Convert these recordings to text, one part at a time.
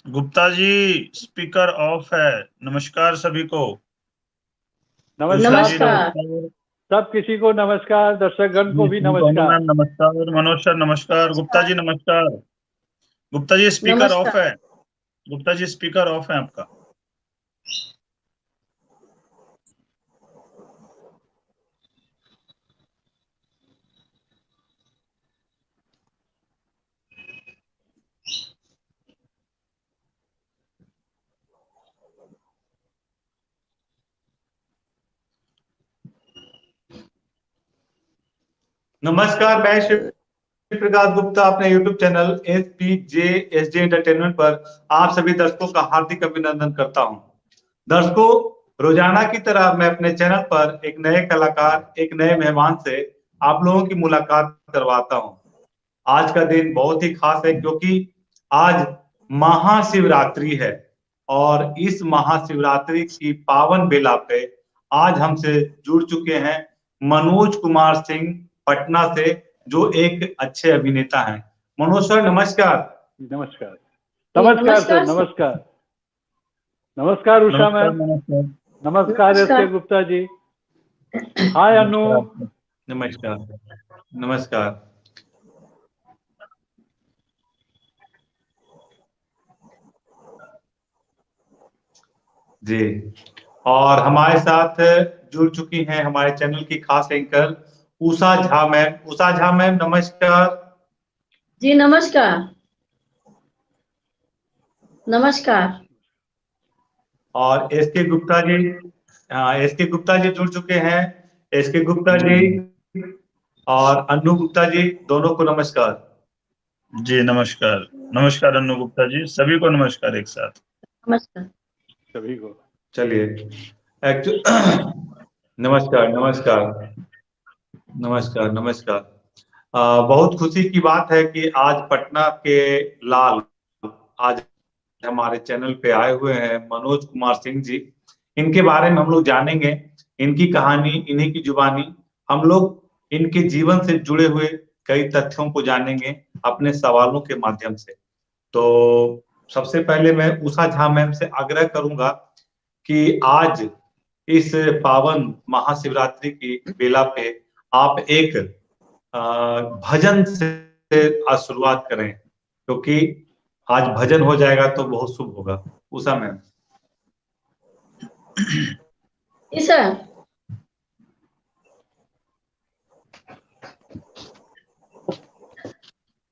Gupta ji, speaker of है। नमस्कार सभी को। उषा जी नमस्कार। नमस्कार। नमस्कार। सब किसी को नमस्कार, दर्शकगण को जी, भी सोनू नमस्कार। मैम नमस्कार, मनोज सर नमस्कार, गुप्ता जी नमस्कार। गुप्ता जी स्पीकर ऑफ नमस्कार। है। गुप्ता जी स्पीकर ऑफ है आपका। नमस्कार, मैं शिव प्रकाश गुप्ता अपने YouTube चैनल SPJSJ एंटरटेनमेंट पर आप सभी दर्शकों का हार्दिक अभिनंदन करता हूं। दर्शकों, रोजाना की तरह मैं अपने चैनल पर एक नए कलाकार, एक नए मेहमान से आप लोगों की मुलाकात करवाता हूं। आज का दिन बहुत ही खास है क्योंकि आज महाशिवरात्रि है और इस महाशिवरात्रि की पावन बेला पे आज हमसे जुड़ चुके हैं मनोज कुमार सिंह पटना से, जो एक अच्छे अभिनेता हैं। मनोज सर नमस्कार। नमस्कार। जी, नमस्कार सर, नमस्कार सर। नमस्कार। नमस्कार उषा नमस्कार मैम। नमस्कार। नमस्कार नमस्कार। SK गुप्ता जी। हाय अनु। नमस्कार। नमस्कार। नमस्कार। जी, और हमारे साथ जुड़ चुकी हैं हमारे चैनल की खास anchor Usha Jha ma'am. Usha Jha ma'am नमस्कार। जी नमस्कार। नमस्कार। और एस के गुप्ता जी जुड़ चुके हैं। एस के गुप्ता जी और अनु गुप्ता जी, दोनों को नमस्कार। जी नमस्कार। नमस्कार अनु गुप्ता जी, सभी को नमस्कार एक साथ। नमस्कार। सभी को चलिए, नमस्कार नमस्कार नमस्कार नमस्कार। बहुत खुशी की बात है कि आज पटना के लाल आज हमारे चैनल पे आए हुए हैं मनोज कुमार सिंह जी। इनके बारे में हम लोग जानेंगे, इनकी कहानी, इन्हीं की जुबानी हम लोग इनके जीवन से जुड़े हुए कई तथ्यों को जानेंगे अपने सवालों के माध्यम से। तो सबसे पहले मैं उषा झा मैम से आग्रह करूंगा कि आज इस पावन महाशिवरात्रि की बेला पे आप एक भजन से शुरुआत करें, क्योंकि आज भजन हो जाएगा तो बहुत शुभ होगा। उषा मैम। जी सर।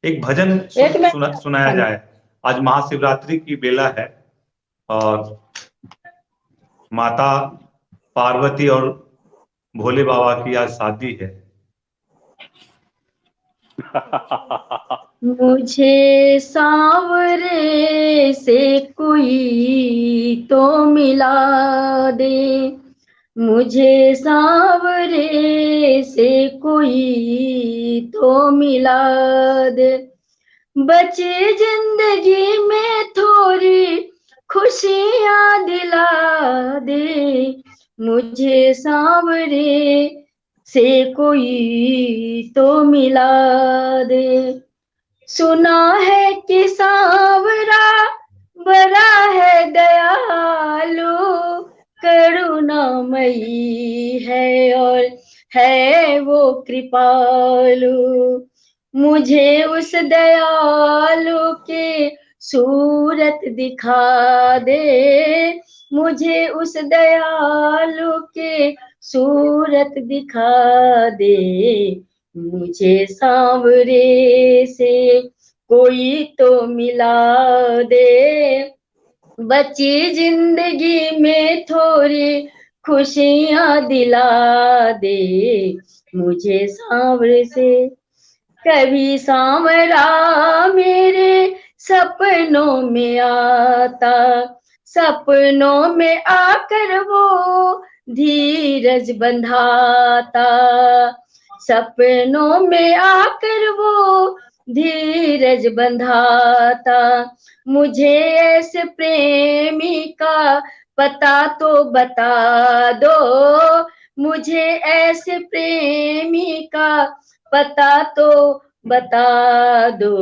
एक भजन एक मिनट। सुनाया जाए। आज महाशिवरात्रि की बेला है और माता पार्वती और भोले बाबा की आज शादी है। मुझे सांवरे से कोई तो मिला दे, मुझे सांवरे से कोई तो मिला दे, बचे जिंदगी में थोड़ी खुशियां दिला दे, मुझे सांवरे से कोई तो मिला दे। सुना है कि सांवरा बड़ा है दयालु, करुणामयी है और है वो कृपालु, मुझे उस दयालु के सूरत दिखा दे, मुझे उस दयालु के सूरत दिखा दे, मुझे सांवरे से कोई तो मिला दे, बची जिंदगी में थोड़ी खुशियां दिला दे, मुझे सांवरे से। कभी सांवरा मेरे सपनों में आता, सपनों में आकर वो धीरज बंधाता, सपनों में आकर वो धीरज बंधाता, मुझे ऐसे प्रेमी का पता तो बता दो, मुझे ऐसे प्रेमी का पता तो बता दो,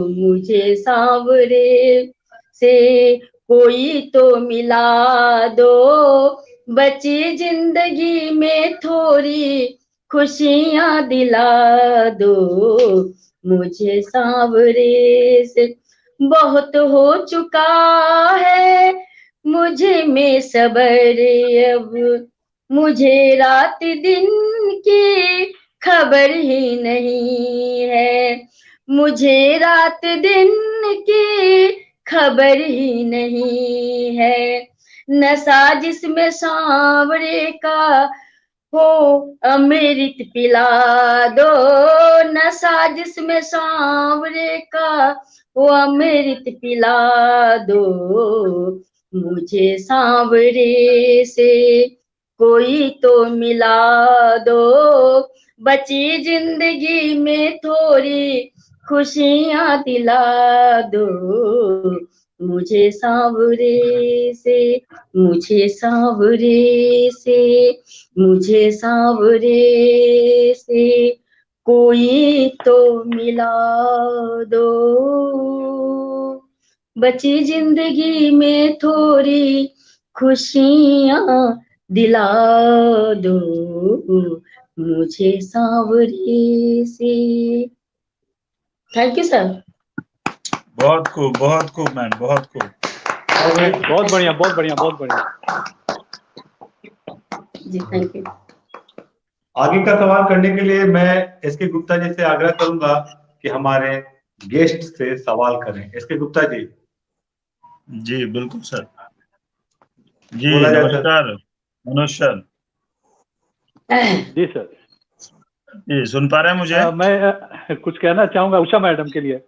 मुझे सांवरे से कोई तो मिला दो, बची जिंदगी में थोड़ी खुशियां दिला दो, मुझे सांवरे से बहुत हो चुका है, मुझे में सबर अब, मुझे रात दिन की खबर ही नहीं है, मुझे रात दिन की खबर ही नहीं है, नशा जिसमें सांवरे का हो अमृत पिला दो, नशा जिसमें सांवरे का वो अमृत पिला दो, मुझे सांवरे से कोई तो मिला दो, बची जिंदगी में थोड़ी खुशियां दिला दो, मुझे सांवरे से, मुझे सांवरे से, मुझे सांवरे से कोई तो मिला दो, बची जिंदगी में थोड़ी खुशियां दिला दो, मुझे सांवरे से। Thank you sir. बहुत खूब मैम, बहुत खूब। बहुत बढ़िया, बहुत बढ़िया, बहुत बढ़िया जी, थैंक यू। आगे का सवाल करने के लिए मैं एसके गुप्ता जी से आग्रह करूंगा कि हमारे गेस्ट से सवाल करें। एसके गुप्ता जी। जी बिल्कुल सर। जी बोला जाए नमस्कार मनोज सर। जी सर। जी सुन पा रहे हैं मुझे? मैं कुछ कहना चाहूंगा उषा मैडम के लिए।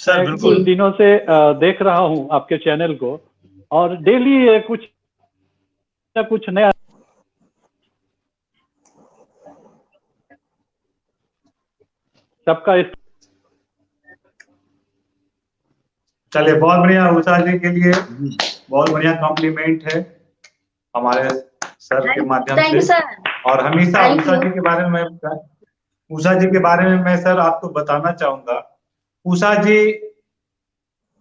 सर मैं बिल्कुल। कुछ दिनों से देख रहा हूं आपके चैनल को, और डेली कुछ न कुछ नया सबका। चलिए, बहुत बढ़िया। उषा जी के लिए बहुत बढ़िया कॉम्प्लीमेंट है हमारे सर के माध्यम थैंक यू से। सर। और हमेशा Thank उषा you. जी के बारे में सर आपको बताना चाहूंगा, उषा जी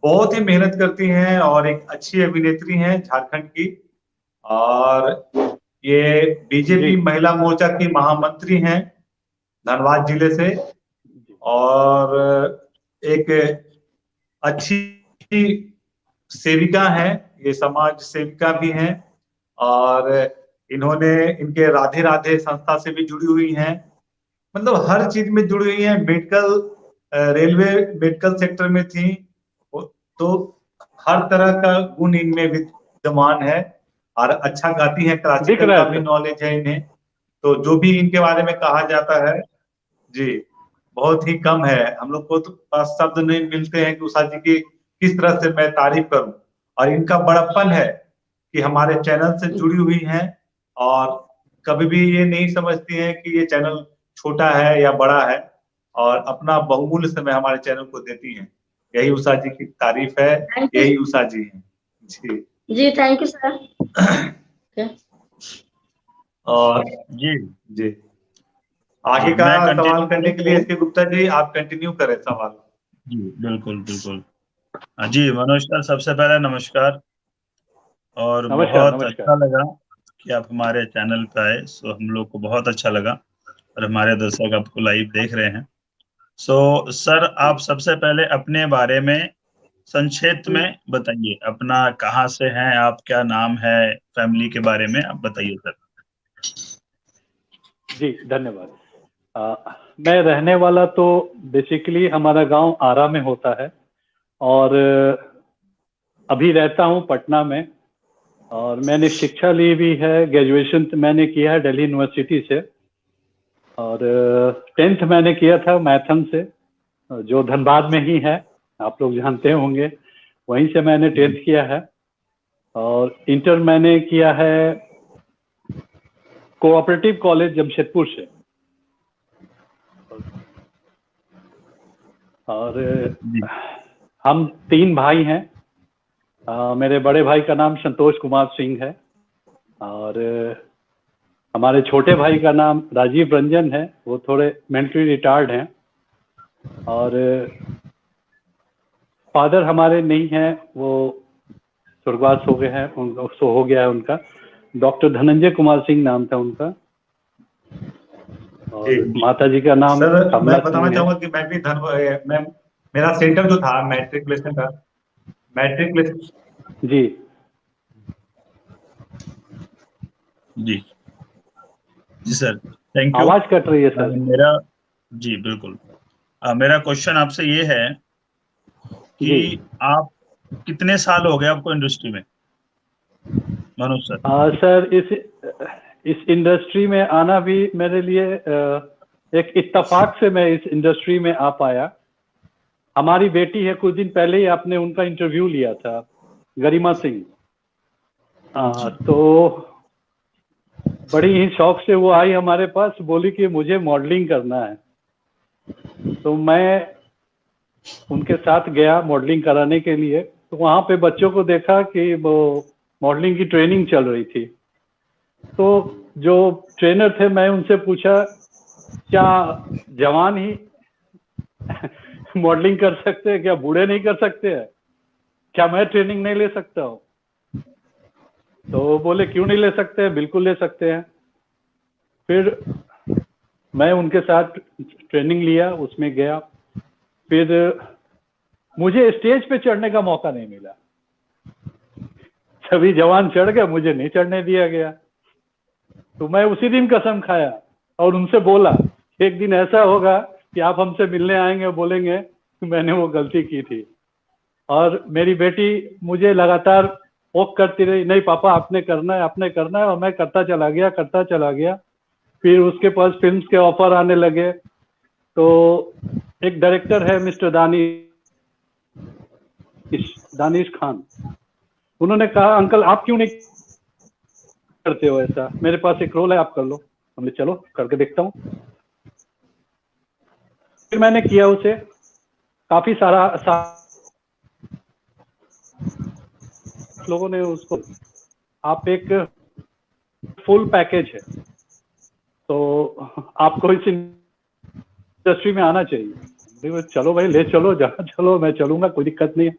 बहुत ही मेहनत करती हैं और एक अच्छी अभिनेत्री हैं झारखंड की, और ये बीजेपी महिला मोर्चा की महामंत्री हैं धनबाद जिले से, और एक अच्छी सेविका हैं, ये समाज सेविका भी हैं, और इन्होंने इनके राधे राधे संस्था से भी जुड़ी हुई हैं, मतलब हर चीज में जुड़ी हुई हैं। मेडिकल रेलवे मेडिकल सेक्टर में थी, तो हर तरह का गुण इनमें विद्यमान है, और अच्छा गाती हैं, क्लासिकल का भी नॉलेज है इन्हें। तो जो भी इनके बारे में कहा जाता है जी, बहुत ही कम है। हम लोग को तो पास शब्द नहीं मिलते हैं कि उषा जी की किस तरह से मैं तारीफ करूं। और इनका बड़प्पन है कि हमारे चैनल से जुड़ी हुई हैं, और कभी भी ये नहीं समझती हैं कि ये चैनल छोटा है या बड़ा है, और अपना बहुमूल्य समय हमारे चैनल को देती हैं। यही उषा जी की तारीफ है, यही उषा जी है। जी जी, थैंक यू सर। और जी जी आगे का सवाल करने के लिए एसके गुप्ता जी आप कंटिन्यू करें सवाल। जी बिल्कुल बिल्कुल। जी मनोज सर, सबसे पहले नमस्कार। और बहुत अच्छा लगा कि आप हमारे चैनल पे आए, सो हम लोग को बहुत अच्छा लगा, और हमारे दर्शक आपको लाइव देख रहे हैं। सो सर, आप सबसे पहले अपने बारे में संक्षेप में बताइए, अपना कहाँ से हैं आप, क्या नाम है, फैमिली के बारे में आप बताइए सर। जी धन्यवाद। मैं रहने वाला तो बेसिकली हमारा गांव आरा में होता है, और अभी रहता हूं पटना में, और मैंने शिक्षा ली भी है। ग्रेजुएशन मैंने किया है दिल्ली यूनिवर्सिटी से, और 10th मैंने किया था मैथन से, जो धनबाद में ही है, आप लोग जानते होंगे, वहीं से मैंने 10th किया है। और इंटर मैंने किया है कोऑपरेटिव कॉलेज जमशेदपुर से। और हम 3 भाई हैं। मेरे बड़े भाई का नाम संतोष कुमार सिंह है, और हमारे छोटे भाई का नाम राजीव रंजन है, वो थोड़े मेंटली रिटार्ड हैं। और फादर हमारे नहीं हैं, वो स्वर्गवास हो गए हैं, सो हो गया है उनका। डॉक्टर धनंजय कुमार सिंह नाम था उनका, और माता जी का नाम सर कमला मैं बताना सिंह है। चाहूंगा कि मैं भी मैं मेरा सेंटर जो था मैट्रिकुलेशन का, मैट्रिकुलेशन। जी जी जी सर, थैंक यू। आवाज कट रही है सर। मेरा जी बिल्कुल, मेरा क्वेश्चन आपसे ये है कि जी आप कितने साल हो गए आपको इंडस्ट्री में, मनोज सर? सर इस इंडस्ट्री में आना भी मेरे लिए एक इत्तेफाक से मैं इस इंडस्ट्री में आ पाया। हमारी बेटी है, कुछ दिन पहले ही आपने उनका इंटरव्यू लिया था, गरिमा सिंह। तो बड़ी ही शौक से वो आई हमारे पास, बोली कि मुझे मॉडलिंग करना है। तो मैं उनके साथ गया मॉडलिंग कराने के लिए। तो वहां पे बच्चों को देखा कि वो मॉडलिंग की ट्रेनिंग चल रही थी। तो जो ट्रेनर थे, मैं उनसे पूछा क्या जवान ही मॉडलिंग कर सकते हैं क्या, बूढ़े नहीं कर सकते हैं क्या, मैं ट्रेनिंग नहीं ले सकता हूँ? तो बोले क्यों नहीं ले सकते हैं, बिल्कुल ले सकते हैं। फिर मैं उनके साथ ट्रेनिंग लिया, उसमें गया। फिर मुझे स्टेज पे चढ़ने का मौका नहीं मिला। सभी जवान चढ़ गए, मुझे नहीं चढ़ने दिया गया। तो मैं उसी दिन कसम खाया और उनसे बोला एक दिन ऐसा होगा कि आप हमसे मिलने आएंगे और बोलेंगे कि मैंने वो गलती की थी। और मेरी बेटी मुझे लगातार पोक करती रही, नहीं पापा आपने करना है, आपने करना है। और मैं करता चला गया। फिर उसके पास फिल्म्स के ऑफर आने लगे। तो एक डायरेक्टर है मिस्टर दानिश खान, उन्होंने कहा अंकल आप क्यों नहीं करते हो ऐसा, मेरे पास एक रोल है, आप कर लो। हमने चलो करके देखता हूँ। फिर मैंने किया उसे, काफी सारा लोगों ने उसको, आप एक फुल पैकेज है तो आपको इस इंडस्ट्री में आना चाहिए। चलो भाई ले चलो, जहाँ चलो मैं चलूंगा, कोई दिक्कत नहीं है।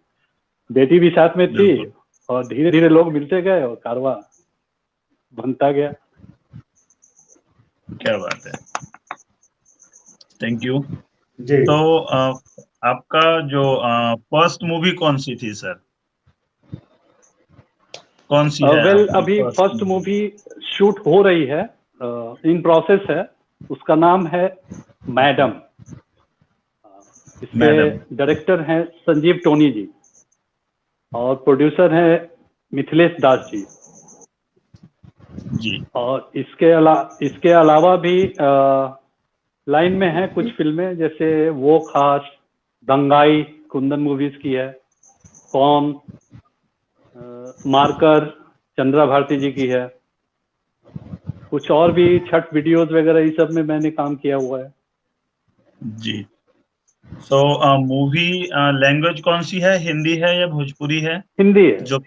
बेटी भी साथ में थी और धीरे धीरे लोग मिलते गए और कारवां बनता गया। क्या बात है, थैंक यू। जी तो आपका जो फर्स्ट मूवी कौन सी थी सर, कौन सी है वेल आपकी अभी फर्स्ट मूवी शूट हो रही है, इन प्रोसेस है। उसका नाम है मैडम। इसके डायरेक्टर हैं संजीव टोनी जी और प्रोड्यूसर हैं मिथिलेश दास जी। जी और इसके अलावा भी लाइन में है कुछ फिल्में, जैसे वो खास, दंगाई कुंदन मूवीज की है, कौन, मार्कर चंद्रा भारती जी की है, कुछ और भी छठ वीडियोस वगैरह, इस सब में मैंने काम किया हुआ है। जी। तो मूवी लैंग्वेज कौन सी है, हिंदी है या भोजपुरी है? हिंदी है। जो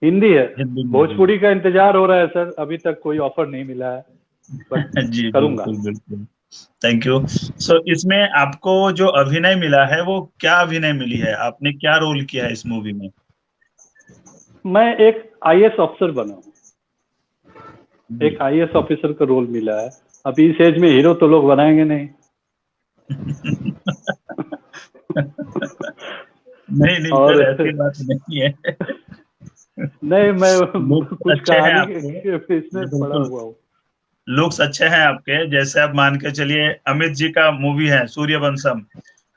हिंदी है। हिंदी भोजपुरी का इंतजार हो रहा है सर, अभी तक कोई ऑफर नहीं मिला है, बट जी करूंगा। बिल्कुल बिल्कुल, थैंक यू। सो इसमें आपको जो अभिनय मिला है वो क्या अभिनय मिली है, आपने क्या रोल किया है इस मूवी में? मैं एक IAS ऑफिसर बना हूँ, एक IAS ऑफिसर का रोल मिला है। अभी इस एज में हीरो तो लोग बनाएंगे नहीं। नहीं नहीं सर, ऐसी बात नहीं है। नहीं, मैं लोग कुछ अच्छे हैं कहानी आपके, के इसमें पड़ा बिल्कुल हुआ हूँ। लुक्स अच्छे हैं आपके। जैसे आप मान के चलिए, अमित जी का मूवी है सूर्यवंशम,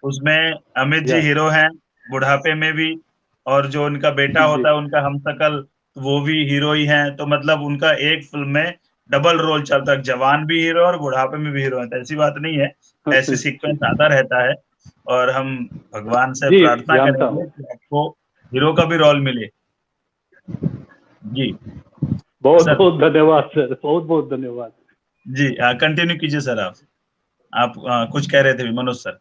उसमें अमित जी या हीरो हैं बुढ़ापे में भी, और जो उनका बेटा जी होता है उनका हमशक्ल, वो भी हीरो ही हैं। तो मतलब उनका एक फिल्म में डबल रोल चलता है, जवान भी हीरो और बुढ़ापे में भी हीरो है। तो ऐसी बात नहीं है, ऐसे सीक्वेंस आता रहता है। और हम भगवान से जी प्रार्थना जानता करेंगे हूँ। कि आपको हीरो का भी रोल मिले। जी बहुत सर। बहुत धन्यवाद सर, बहुत बहुत धन्यवाद। जी कंटिन्यू कीजिए सर। आप कुछ कह रहे थे भी, मनोज सर।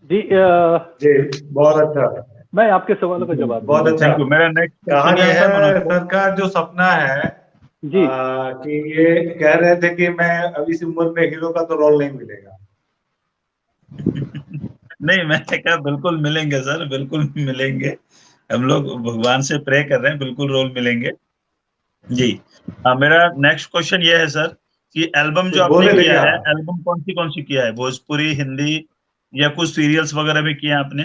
जी जी बहुत अच्छा, मैं आपके सवालों का जवाब बहुत दूंगा। अच्छा। Thank you. मेरा नेक्स्ट कहा क्वेश्चन ये जाता है मनोज है सर। सरकार जो सपना है जी कि ये कह रहे थे कि मैं अभी इस उम्र में हीरो का तो रोल नहीं मिलेगा। नहीं, मैंने कहा बिल्कुल मिलेंगे सर, बिल्कुल मिलेंगे। हम लोग भगवान से प्रे कर रहे हैं, बिल्कुल रोल मिलेंगे जी। मेरा नेक्स्ट क्वेश्चन ये है सर कि एल्बम जो आपने किया है, एल्बम कौन सी किया है? भोजपुरी, हिंदी या कुछ सीरियल्स वगैरह भी किए हैं आपने?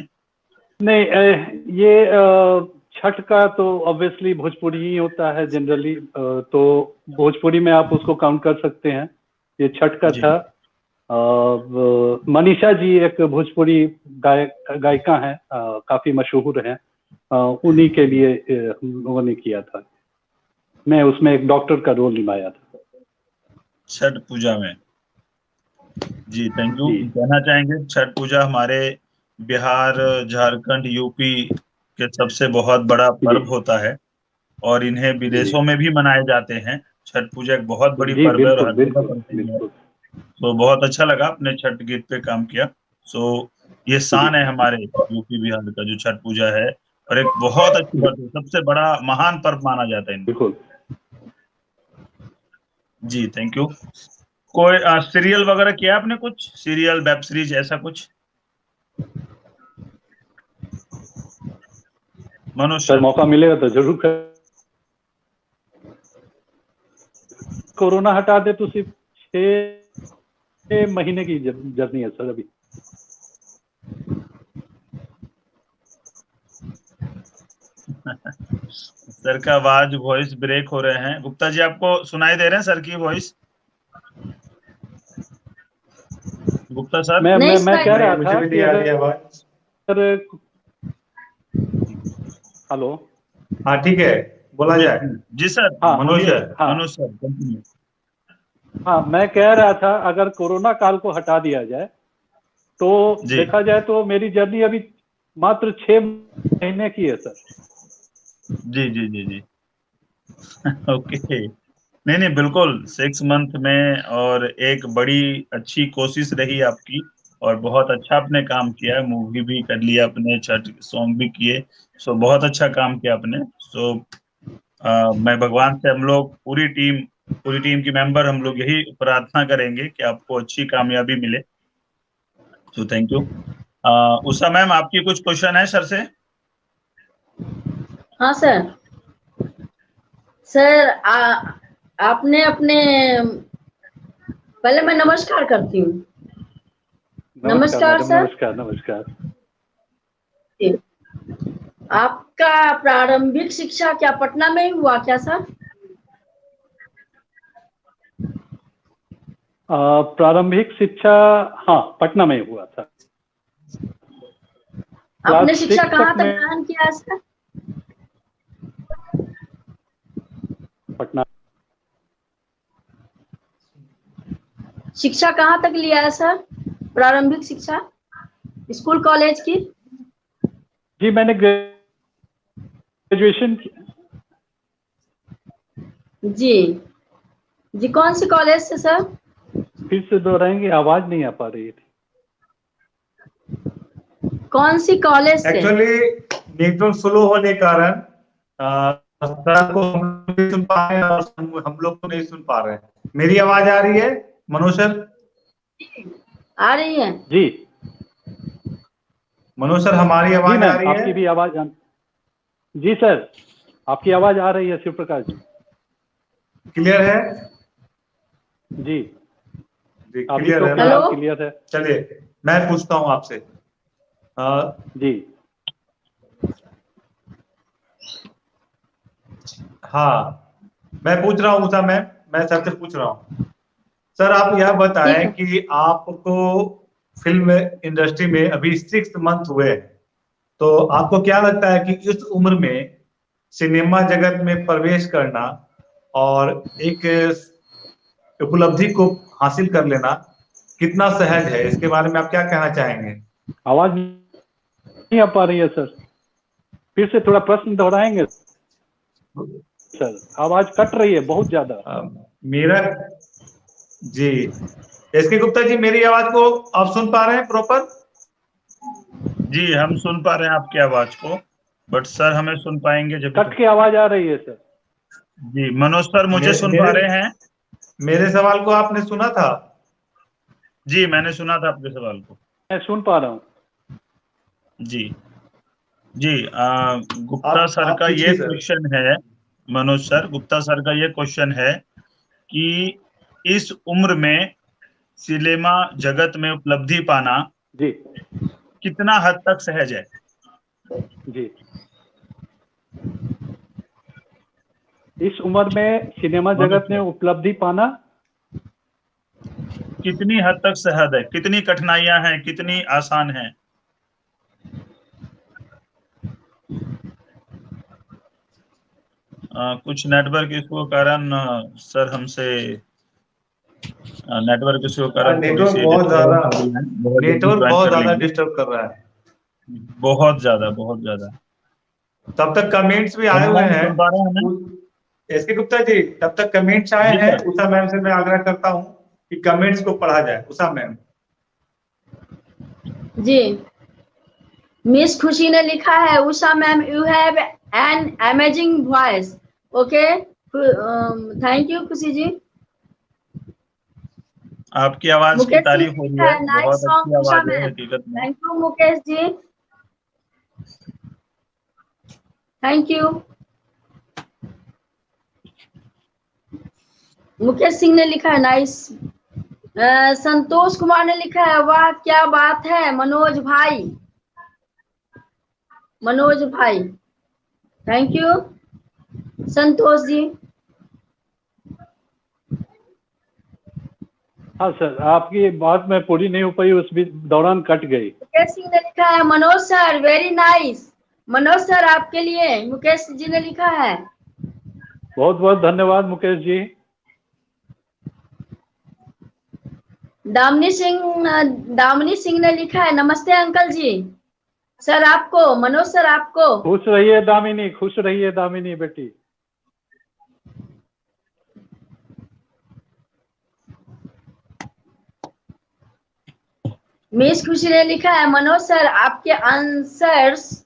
नहीं, ये छठ का तो ऑब्वियसली भोजपुरी ही होता है जनरली, तो भोजपुरी में आप उसको काउंट कर सकते हैं। ये छठ का था। मनीषा जी एक भोजपुरी गायिका हैं, काफी मशहूर हैं, उन्हीं के लिए हम लोगों ने किया था। मैं उसमें एक डॉक्टर का रोल निभाया था छठ पूजा में। जी, थैंक यू। कहना चाहेंगे छठ पूजा हमारे बिहार, झारखंड, यूपी के सबसे बहुत बड़ा पर्व होता है और इन्हें विदेशों में भी मनाए जाते हैं। छठ पूजा एक बहुत बड़ी पर्व है और हर जगह करती है। तो बहुत अच्छा लगा, अपने छठ गीत पे काम किया। सो ये शान है हमारे यूपी बिहार का जो छठ पूजा है, और एक बहुत अच्छी बात है, सबसे बड़ा महान पर्व माना जाता है इनको। जी, थैंक यू। कोई सीरियल वगैरह किया आपने? कुछ सीरियल, वेब सीरीज, ऐसा कुछ? मनुष्य, मौका मिलेगा तो जरूर कर। कोरोना हटा दे तो सिर्फ 6 महीने की जर्नी है सर अभी। सर का आवाज, वॉइस ब्रेक हो रहे हैं। गुप्ता जी, आपको सुनाई दे रहे हैं सर की वॉइस? गुप्ता सर, मैं कह रहा था कि अगर हेलो, हाँ ठीक है, बोला जाए। जी सर। हाँ मनोज सर कंटिन्यू। हाँ, मैं कह रहा था अगर कोरोना काल को हटा दिया जाए तो देखा जाए तो मेरी जर्नी अभी मात्र 6 महीने की है सर। जी जी जी जी ओके। नहीं, बिल्कुल 6 मंथ में, और एक बड़ी अच्छी कोशिश रही आपकी, और बहुत अच्छा आपने काम किया है। मूवी भी कर लिया आपने, छठ सॉन्ग भी किए। सो बहुत अच्छा काम किया आपने। सो मैं भगवान से, हम लोग पूरी टीम की मेंबर, हम लोग यही प्रार्थना करेंगे कि आपको अच्छी कामयाबी मिले। तो थैंक यू। उषा मैम, आपकी कुछ क्वेश्चन है सर से? हाँ सर, आपने अपने, पहले मैं नमस्कार करती हूँ। नमस्कार सर। नमस्कार। आपका प्रारंभिक शिक्षा क्या पटना में ही हुआ क्या सर? प्रारंभिक शिक्षा हाँ पटना में हुआ था। आपने शिक्षा कहाँ तक ग्रहण किया है सर? पटना। शिक्षा कहाँ तक लिया है सर, प्रारंभिक शिक्षा स्कूल कॉलेज की? जी, मैंने ग्रेजुएशन किया। जी, कौन सी कॉलेज से सर? फिर से दोहराएंगे, आवाज नहीं आ पा रही थी। कौन सी कॉलेज से? एक्चुअली नेटवर्क स्लो होने के कारण सर को हम नहीं सुन पा रहे हैं और हम लोग को नहीं सुन पा रहे हैं। मेरी आवाज आ रही है मनोज सर? आ रही है जी। मनोज सर, हमारी आवाज आ रही है? आपकी भी आवाज जी सर, आपकी आवाज आ रही है शिव प्रकाश जी। क्लियर है? जी क्लियर है ना? क्लियर है। चलिए मैं पूछता हूँ आपसे। जी हाँ, मैं पूछ रहा हूँ सर, मैं सर से पूछ रहा हूँ। सर आप यह बताएं कि आपको फिल्म इंडस्ट्री में अभी 6 मंथ हुए हैं, तो आपको क्या लगता है कि इस उम्र में सिनेमा जगत में प्रवेश करना और एक उपलब्धि को हासिल कर लेना कितना सहज है? इसके बारे में आप क्या कहना चाहेंगे? आवाज नहीं आ पा रही है सर, फिर से थोड़ा प्रश्न दोहराएंगे सर, आवाज कट रही है बहुत ज्यादा। मेरा जी, एसके गुप्ता जी, मेरी आवाज को आप सुन पा रहे हैं प्रॉपर? जी, हम सुन पा रहे हैं आपकी आवाज को, बट सर हमें सुन पाएंगे जब कट की आवाज आ रही है सर। जी, मनोज सर मुझे सुन पा रहे हैं? मेरे सवाल को आपने सुना था? जी, मैंने सुना था आपके सवाल को। मैं सुन पा रहा हूँ। जी जी गुप्ता सर का ये क्वेश्चन है, मनोज सर, गुप्ता सर का ये क्वेश्चन है कि इस उम्र में सिनेमा जगत में उपलब्धि पाना जी कितना हद तक सहज है? जी, इस उम्र में सिनेमा जगत में उपलब्धि पाना कितनी हद तक सहज है, कितनी कठिनाइयां हैं, कितनी आसान है? कुछ नेटवर्क इशू के कारण सर हमसे नेटवर्क इशू के कारण नेटवर्क बहुत ज्यादा डिस्टर्ब कर रहा है, बहुत ज्यादा। तब तक कमेंट्स भी आए हुए हैं एसके गुप्ता जी, तब तक कमेंट्स आए हैं। उषा मैम से मैं आग्रह करता हूँ कि कमेंट्स को पढ़ा जाए। उषा मैम जी, मिस खुशी ने लिखा है, Usha ma'am you have an amazing voice. Okay, thank you Khushi ji. आपकी आवाज की तारीफ हो रही है, बहुत अच्छी आवाज है हकीकत में। Thank you Mukesh ji, thank you. Mukesh Singh ने लिखा है नाइस। संतोष कुमार ने लिखा है, वाह क्या बात है मनोज भाई, मनोज भाई, थैंक यू संतोष जी। हाँ सर, आपकी बात में पूरी नहीं हो पाई, उस दौरान कट गई। मुकेश सिंह ने लिखा है, Manoj sir very nice. Manoj sir आपके लिए मुकेश जी ने लिखा है। बहुत बहुत धन्यवाद मुकेश जी। दामिनी सिंह ने लिखा है, नमस्ते अंकल जी। सर आपको, मनोज सर आपको। खुश रहिए दामिनी, खुश रहिए दामिनी बेटी। मिस खुशी ने लिखा है, मनोज सर आपके आंसर्स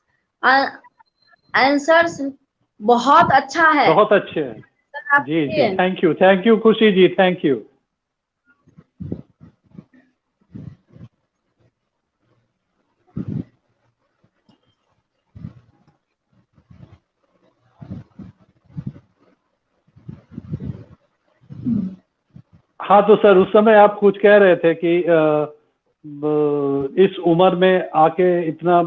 बहुत अच्छा है, बहुत अच्छे हैं। जी जी, thank you Khushi ji, thank you. हाँ तो सर, उस समय आप कुछ कह रहे थे कि इस उम्र में आके इतना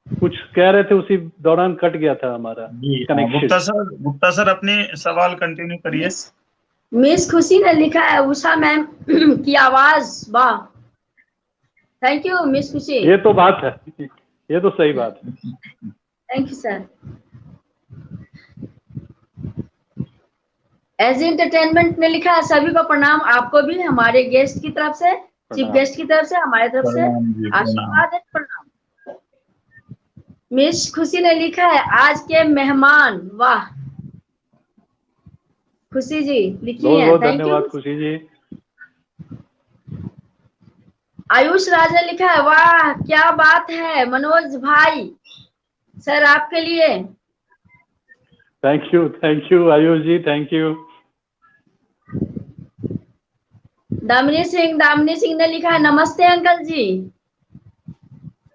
कुछ कह रहे थे, उसी दौरान कट गया था हमारा कनेक्शन। गुप्ता सर अपने सवाल कंटिन्यू करिए। मिस खुशी ने लिखा है, उषा मैम की आवाज वाह, थैंक यू मिस खुशी। ये तो बात है, ये तो सही बात है। Thank you sir. Edge entertainment ने लिखा है, सभी को प्रणाम, आपको भी हमारे गेस्ट की तरफ से, चीफ गेस्ट की तरफ से, हमारे तरफ से आशीर्वाद है, प्रणाम। मिस खुशी ने लिखा है, आज के मेहमान वाह, खुशी जी लिखी है, बहुत थैंक यू धन्यवाद खुशी जी। आयुष राज ने लिखा है, वाह क्या बात है मनोज भाई, सर आपके लिए। Thank you Ayush ji, thank you. Damini Singh ने लिखा है, नमस्ते अंकल जी।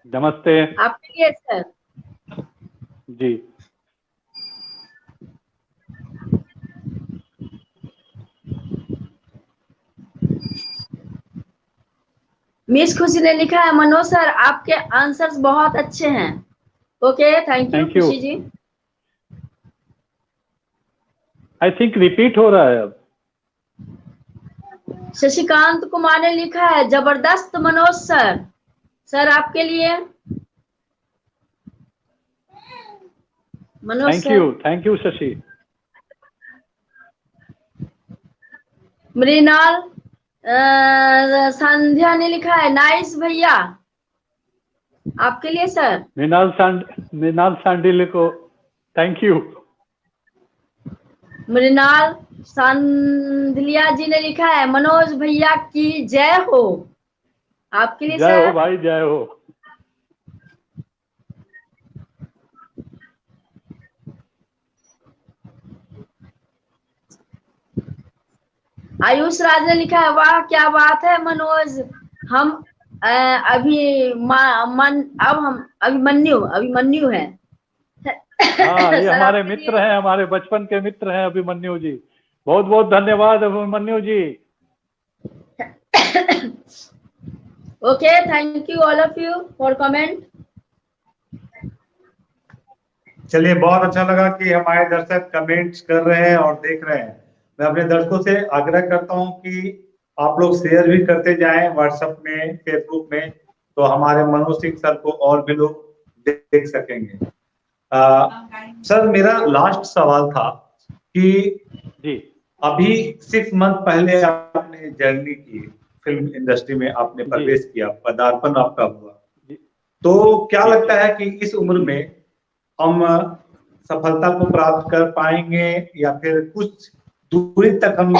नमस्ते आपके लिए सर। जी। मिस खुशी ने लिखा है, मनोज सर आपके आंसर्स बहुत अच्छे हैं। Okay, thank you Khushi ji. I think repeat हो रहा है अब। शशिकांत कुमार ने लिखा है, जबरदस्त मनोज सर, सर आपके लिए Manoj sir. Thank you Shashi. Mrinal Sandhya ने लिखा है, नाइस भैया, आपके लिए सर। मृणाल सांडिल को थैंक यू। मृणाल सांधलिया जी ने लिखा है, मनोज भैया की जय हो, आपके लिए जय हो भाई, जय हो। आयुष राज ने लिखा है, वाह क्या बात है मनोज, हम अभिमन्यु है। हाँ, ये सर हमारे आपके मित्र हैं, हमारे बचपन के मित्र हैं अभिमन्यु जी। बहुत बहुत धन्यवाद Abhimanyu ji. Okay, thank you all of you for comment. चलिए, बहुत अच्छा लगा कि हमारे दर्शक कमेंट्स कर रहे हैं और देख रहे हैं। मैं अपने दर्शकों से आग्रह करता हूं कि आप लोग शेयर भी करते जाएं व्हाट्सएप में, फेसबुक में, तो हमारे मनोज सिंह सर को और भी लोग देख सकेंगे। सर, मेरा लास्ट सवाल था कि जी, अभी 6 मंथ पहले आपने जर्नी की, फिल्म इंडस्ट्री में आपने प्रवेश किया, पदार्पण आपका हुआ, तो क्या लगता है कि इस उम्र में हम सफलता को प्राप्त कर पाएंगे या फिर कुछ दूरी तक हम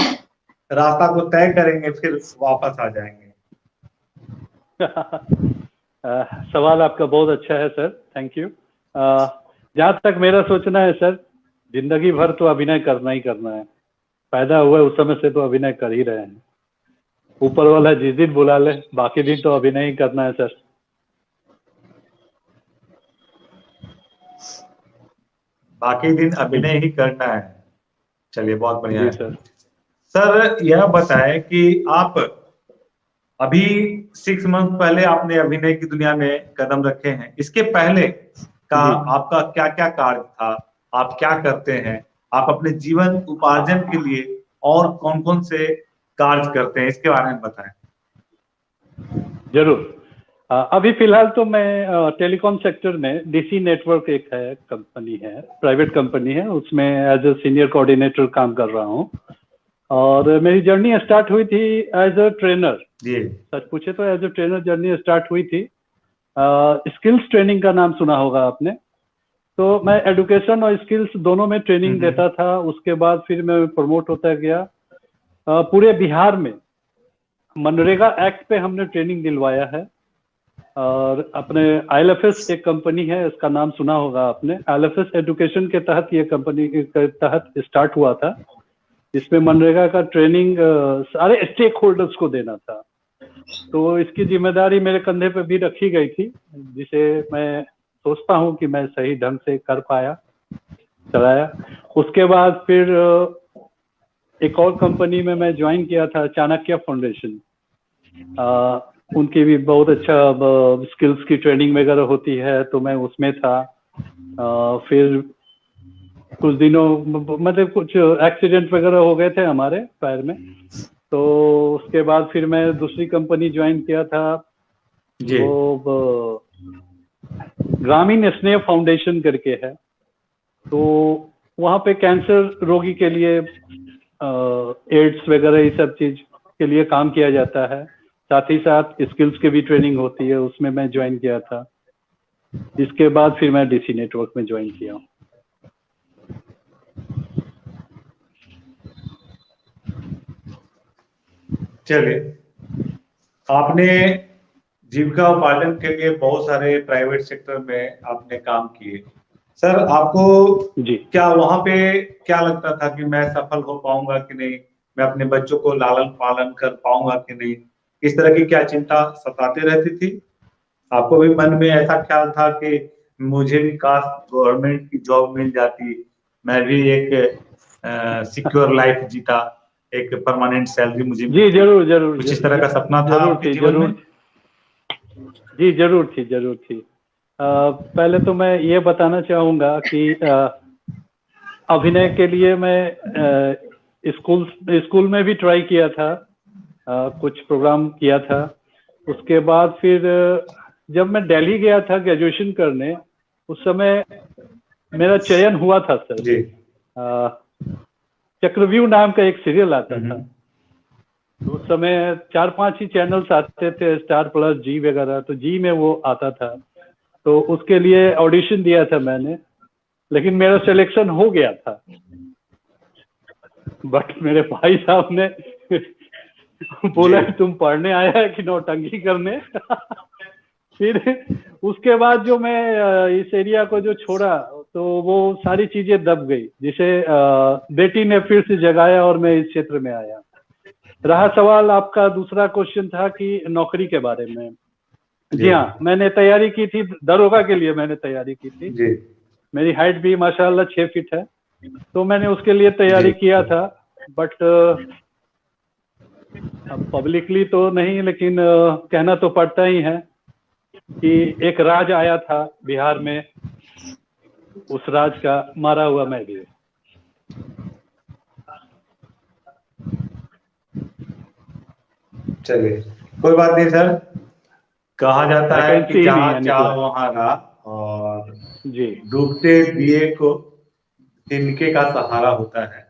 रास्ता को तय करेंगे फिर वापस आ जाएंगे? सवाल आपका बहुत अच्छा है सर, थैंक यू। जहाँ तक मेरा सोचना है सर, जिंदगी भर तो अभिनय करना ही करना है। पैदा हुए उस समय से तो अभिनय कर ही रहे हैं। ऊपर वाला जिस दिन बुला ले, बाकी दिन तो अभिनय ही करना है सर। बाकी दिन अभिनय ही करना है। चलिए, बहुत बढ़िया है सर। सर, यह बताएं कि आप अभी 6 मंथ पहले आपने अभिनय की दुनिया में कदम रखे हैं, इसके पहले का आपका क्या क्या कार्य था, आप क्या करते हैं, आप अपने जीवन उपार्जन के लिए और कौन कौन से कार्य करते हैं, इसके बारे में बताएं। जरूर। अभी फिलहाल तो मैं टेलीकॉम सेक्टर में डीसी नेटवर्क एक है, कंपनी है, प्राइवेट कंपनी है, उसमें एज ए सीनियर कोऑर्डिनेटर काम कर रहा हूँ। और मेरी जर्नी स्टार्ट हुई थी एज अ ट्रेनर। सच पूछे तो as a trainer journey start हुई थी। स्किल्स ट्रेनिंग का नाम सुना होगा आपने। तो मैं एजुकेशन और स्किल्स दोनों में ट्रेनिंग देता था। उसके बाद फिर मैं प्रमोट होता गया। पूरे बिहार में मनरेगा एक्ट पे हमने ट्रेनिंग दिलवाया है। और अपने ILFS एक कंपनी है, इसका नाम सुना होगा आपने। ILFS एजुकेशन के तहत ये कंपनी के तहत स्टार्ट हुआ था। इसमें मनरेगा का ट्रेनिंग सारे स्टेक होल्डर्स को देना था। तो इसकी जिम्मेदारी मेरे कंधे पे भी रखी गई थी, जिसे मैं सोचता हूँ कि मैं सही ढंग से कर पाया, चलाया। उसके बाद फिर एक और कंपनी में मैं ज्वाइन किया था, चाणक्य फाउंडेशन। उनकी भी बहुत अच्छा स्किल्स की ट्रेनिंग वगैरह होती है, तो मैं उसमें था। फिर कुछ दिनों मतलब कुछ एक्सीडेंट वगैरह हो गए थे हमारे पैर में, तो उसके बाद फिर मैं दूसरी कंपनी ज्वाइन किया था। वो ग्रामीण स्नेह फाउंडेशन करके है। तो वहाँ पे कैंसर रोगी के लिए एड्स वगैरह ये सब चीज के लिए काम किया जाता है। साथ ही साथ स्किल्स की भी ट्रेनिंग होती है, उसमें मैं ज्वाइन किया था। इसके बाद फिर मैं डीसी नेटवर्क में ज्वाइन किया। चलिए, आपने जीविका उपार्जन के लिए बहुत सारे प्राइवेट सेक्टर में आपने काम किए। सर, आपको क्या वहां पे क्या लगता था कि मैं सफल हो पाऊंगा कि नहीं, मैं अपने बच्चों को लालन पालन कर पाऊंगा कि नहीं, इस तरह की क्या चिंता सताती रहती थी? आपको भी मन में ऐसा ख्याल था कि मुझे भी काश गवर्नमेंट की जॉब मिल जाती, मैं भी एक सिक्योर लाइफ जीता, एक परमानेंट सैलरी मुझे जी जरूर जरूर, कुछ इस तरह का सपना था आपके जीवन में? जी जरूर थी, जरूर थी। पहले तो मैं ये बताना चाहूंगा कि अभिनय के लिए मैं स्कूल में भी ट्राई किया था, कुछ प्रोग्राम किया था। उसके बाद फिर जब मैं दिल्ली गया था ग्रेजुएशन करने, उस समय मेरा चयन हुआ था सर। चक्रव्यूह नाम का एक सीरियल आता था। उस समय 4-5 ही चैनल्स आते थे, स्टार प्लस, जी वगैरह। तो जी में वो आता था, तो उसके लिए ऑडिशन दिया था मैंने, लेकिन मेरा सिलेक्शन हो गया था। बट मेरे भाई साहब ने बोला तुम पढ़ने आया है कि नौटंकी करने। फिर उसके बाद जो मैं इस एरिया को जो छोड़ा, तो वो सारी चीजें दब गई, जिसे बेटी ने फिर से जगाया और मैं इस क्षेत्र में आया। रहा सवाल आपका दूसरा क्वेश्चन था कि नौकरी के बारे में। जी हाँ, मैंने तैयारी की थी दरोगा के लिए, मैंने तैयारी की थी जी। मेरी हाइट भी माशाल्लाह 6 फीट है, तो मैंने उसके लिए तैयारी किया था। बट अब पब्लिकली तो नहीं, लेकिन कहना तो पड़ता ही है कि एक राज आया था बिहार में, उस राज का मारा हुआ मैं भी। चलिए कोई बात नहीं सर, कहा जाता है कि वैकेंसी ही नहीं जहाँ है चाह निकला वहाँ राह, और जी। डूबते दिए को तिनके का सहारा होता है।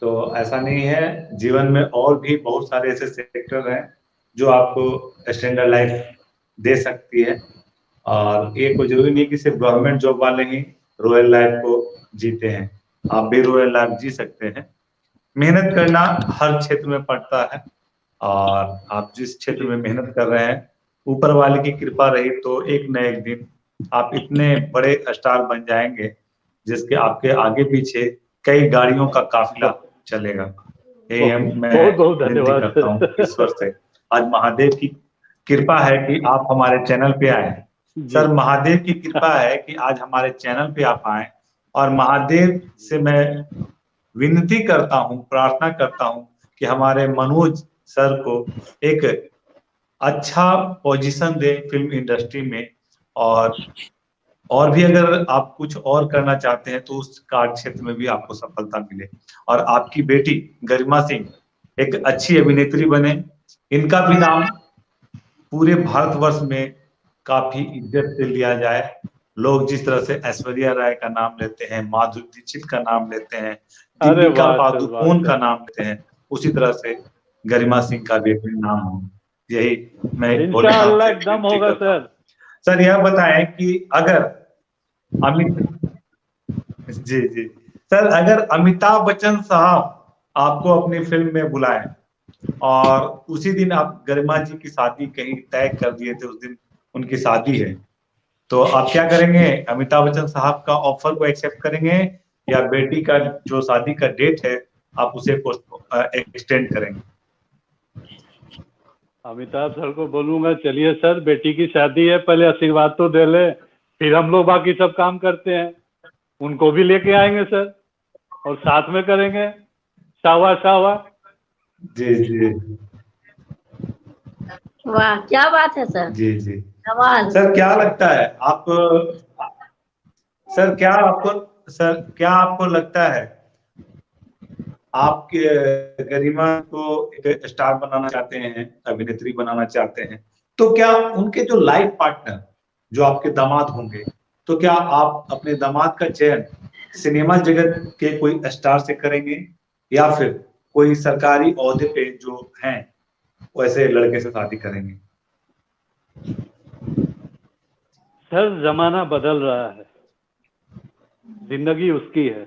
तो ऐसा नहीं है, जीवन में और भी बहुत सारे ऐसे सेक्टर हैं जो आपको स्टैंडर्ड लाइफ दे सकती है, और ये कोई जरूरी नहीं कि सिर्फ गवर्नमेंट जॉब वाले ही रॉयल लाइफ को जीते हैं, आप भी रॉयल लाइफ जी सकते हैं। मेहनत करना हर क्षेत्र में पड़ता है, और आप जिस क्षेत्र में मेहनत कर रहे हैं, ऊपर वाले की कृपा रही तो एक न एक दिन आप इतने बड़े स्टार बन जाएंगे जिसके आपके आगे पीछे कई गाड़ियों का काफिला चलेगा। यही मैं बहुत बहुत विनती धन्यवाद करता हूँ ईश्वर से। आज महादेव की कृपा है कि आप हमारे चैनल पे आए हैं। सर, महादेव की कृपा है कि आज हमारे चैनल पे आप आए, और महादेव से मैं विनती करता हूँ, प्रार्थना करता हूँ कि हमारे मनोज सर को एक अच्छा पोजीशन दे फिल्म इंडस्ट्री में, और भी अगर आप कुछ और करना चाहते हैं तो उस कार्य क्षेत्र में भी आपको सफलता मिले, और आपकी बेटी गरिमा सिंह एक अच्छी अभिनेत्री बने। इनका भी नाम पूरे भारतवर्ष में काफी इज्जत से लिया जाए। लोग जिस तरह से ऐश्वर्या राय का नाम लेते हैं, माधुरी दीक्षित का नाम लेते हैं, अरे दीपिका वाह सर, पादुकोण का नाम लेते हैं, उसी तरह से गरिमा सिंह का भी नाम हो, यही मैं इंशाअल्लाह एकदम होगा सर। सर यह बताएं कि अगर जी जी सर, अगर अमिताभ बच्चन साहब आपको अपनी फिल्म में बुलाएं, और उसी दिन आप गरिमा जी की शादी कहीं तय कर दिए थे, उस दिन उनकी शादी है, तो आप क्या करेंगे? अमिताभ बच्चन साहब का ऑफर को एक्सेप्ट करेंगे, या बेटी का जो शादी का डेट है आप उसे एक्सटेंड करेंगे? अमिताभ सर को बोलूंगा, चलिए सर बेटी की शादी है, पहले आशीर्वाद तो दे ले, फिर हम लोग बाकी सब काम करते हैं। उनको भी लेके आएंगे सर, और साथ में करेंगे शावा शावा। जी जी, वाह क्या बात है सर। जी जी कमाल। सर, क्या लगता है आप, सर क्या आपको लगता है, आपके गरिमा को एक स्टार बनाना चाहते हैं, अभिनेत्री बनाना चाहते हैं, तो क्या उनके जो लाइफ पार्टनर जो आपके दामाद होंगे, तो क्या आप अपने दामाद का चयन सिनेमा जगत के कोई स्टार से करेंगे, या फिर कोई सरकारी ओहदे पे जो हैं वैसे लड़के से शादी करेंगे? सर जमाना बदल रहा है, जिंदगी उसकी है,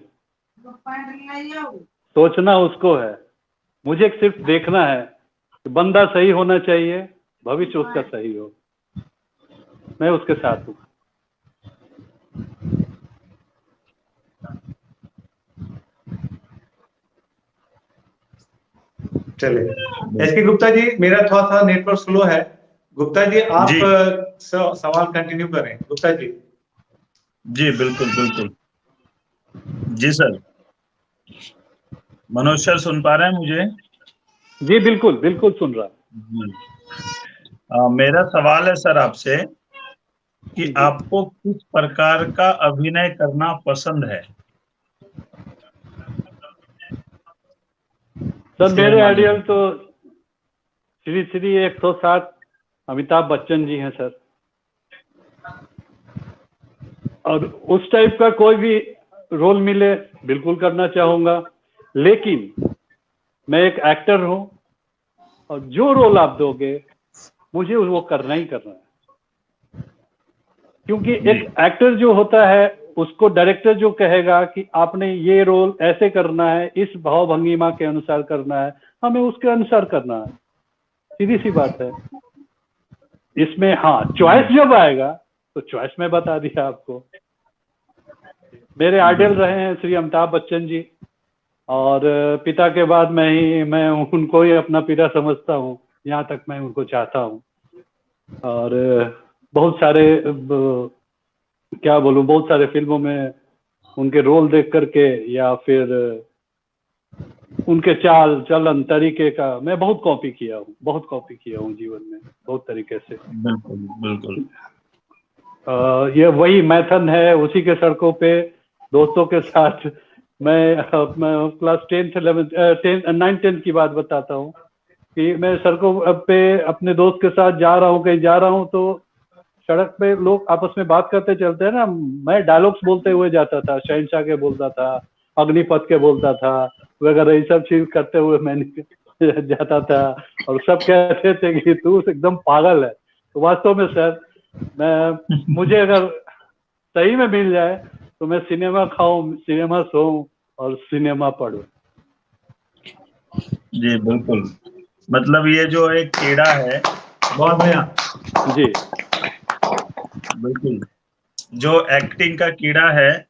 सोचना उसको है, मुझे सिर्फ देखना है कि बंदा सही होना चाहिए, भविष्य उसका सही हो, मैं उसके साथ हूँ। चलिए एस के गुप्ता जी, मेरा थोड़ा सा नेटवर्क स्लो है, गुप्ता जी आप सवाल कंटिन्यू करें। गुप्ता जी। जी बिल्कुल बिल्कुल। जी सर, मनोज सर सुन पा रहे हैं मुझे? जी बिल्कुल बिल्कुल सुन रहा। मेरा सवाल है सर आपसे कि आपको किस प्रकार का अभिनय करना पसंद है? सर मेरे आइडियल तो श्री श्री 107 अमिताभ बच्चन जी हैं सर, और उस टाइप का कोई भी रोल मिले बिल्कुल करना चाहूंगा, लेकिन मैं एक एक्टर हूं, और जो रोल आप दोगे मुझे वो करना ही करना है, क्योंकि एक एक्टर जो होता है उसको डायरेक्टर जो कहेगा कि आपने ये रोल ऐसे करना है, इस भाव भंगिमा के अनुसार करना है, हमें उसके अनुसार करना है, सीधी सी बात है। इसमें हाँ चॉइस जब आएगा तो चॉइस में बता दिया आपको। मेरे आइडल रहे हैं श्री अमिताभ बच्चन जी, और पिता के बाद मैं उनको ही अपना पिता समझता हूँ, यहाँ तक मैं उनको चाहता हूँ। और बहुत सारे क्या बोलूं, बहुत सारे फिल्मों में उनके रोल देख करके या फिर उनके चाल चलन तरीके का मैं बहुत कॉपी किया हूँ जीवन में, बहुत तरीके से। बिल्कुल बिल्कुल। ये वही मैथन है, उसी के सड़कों पे दोस्तों के साथ मैं class 10th 11th 9th 10th की बात बताता हूँ कि मैं सड़कों पे अपने दोस्त के साथ जा रहा हूँ, कहीं जा रहा हूँ, तो सड़क पे लोग आपस में बात करते चलते हैं ना, मैं डायलॉग्स बोलते हुए जाता था, शहनशाह के बोलता था, अग्निपथ के बोलता था वगैरह, ये सब चीज करते हुए मैंने जाता था। और सब कहते थे कि तू एकदम पागल है। तो वास्तव में सर, मुझे अगर सही में मिल जाए तो मैं सिनेमा खाऊं, सिनेमा सोऊं और सिनेमा पढ़ूं। जी बिल्कुल, मतलब ये जो एक कीड़ा है, बहुत बढ़िया जी, बिल्कुल, जो एक्टिंग का कीड़ा है,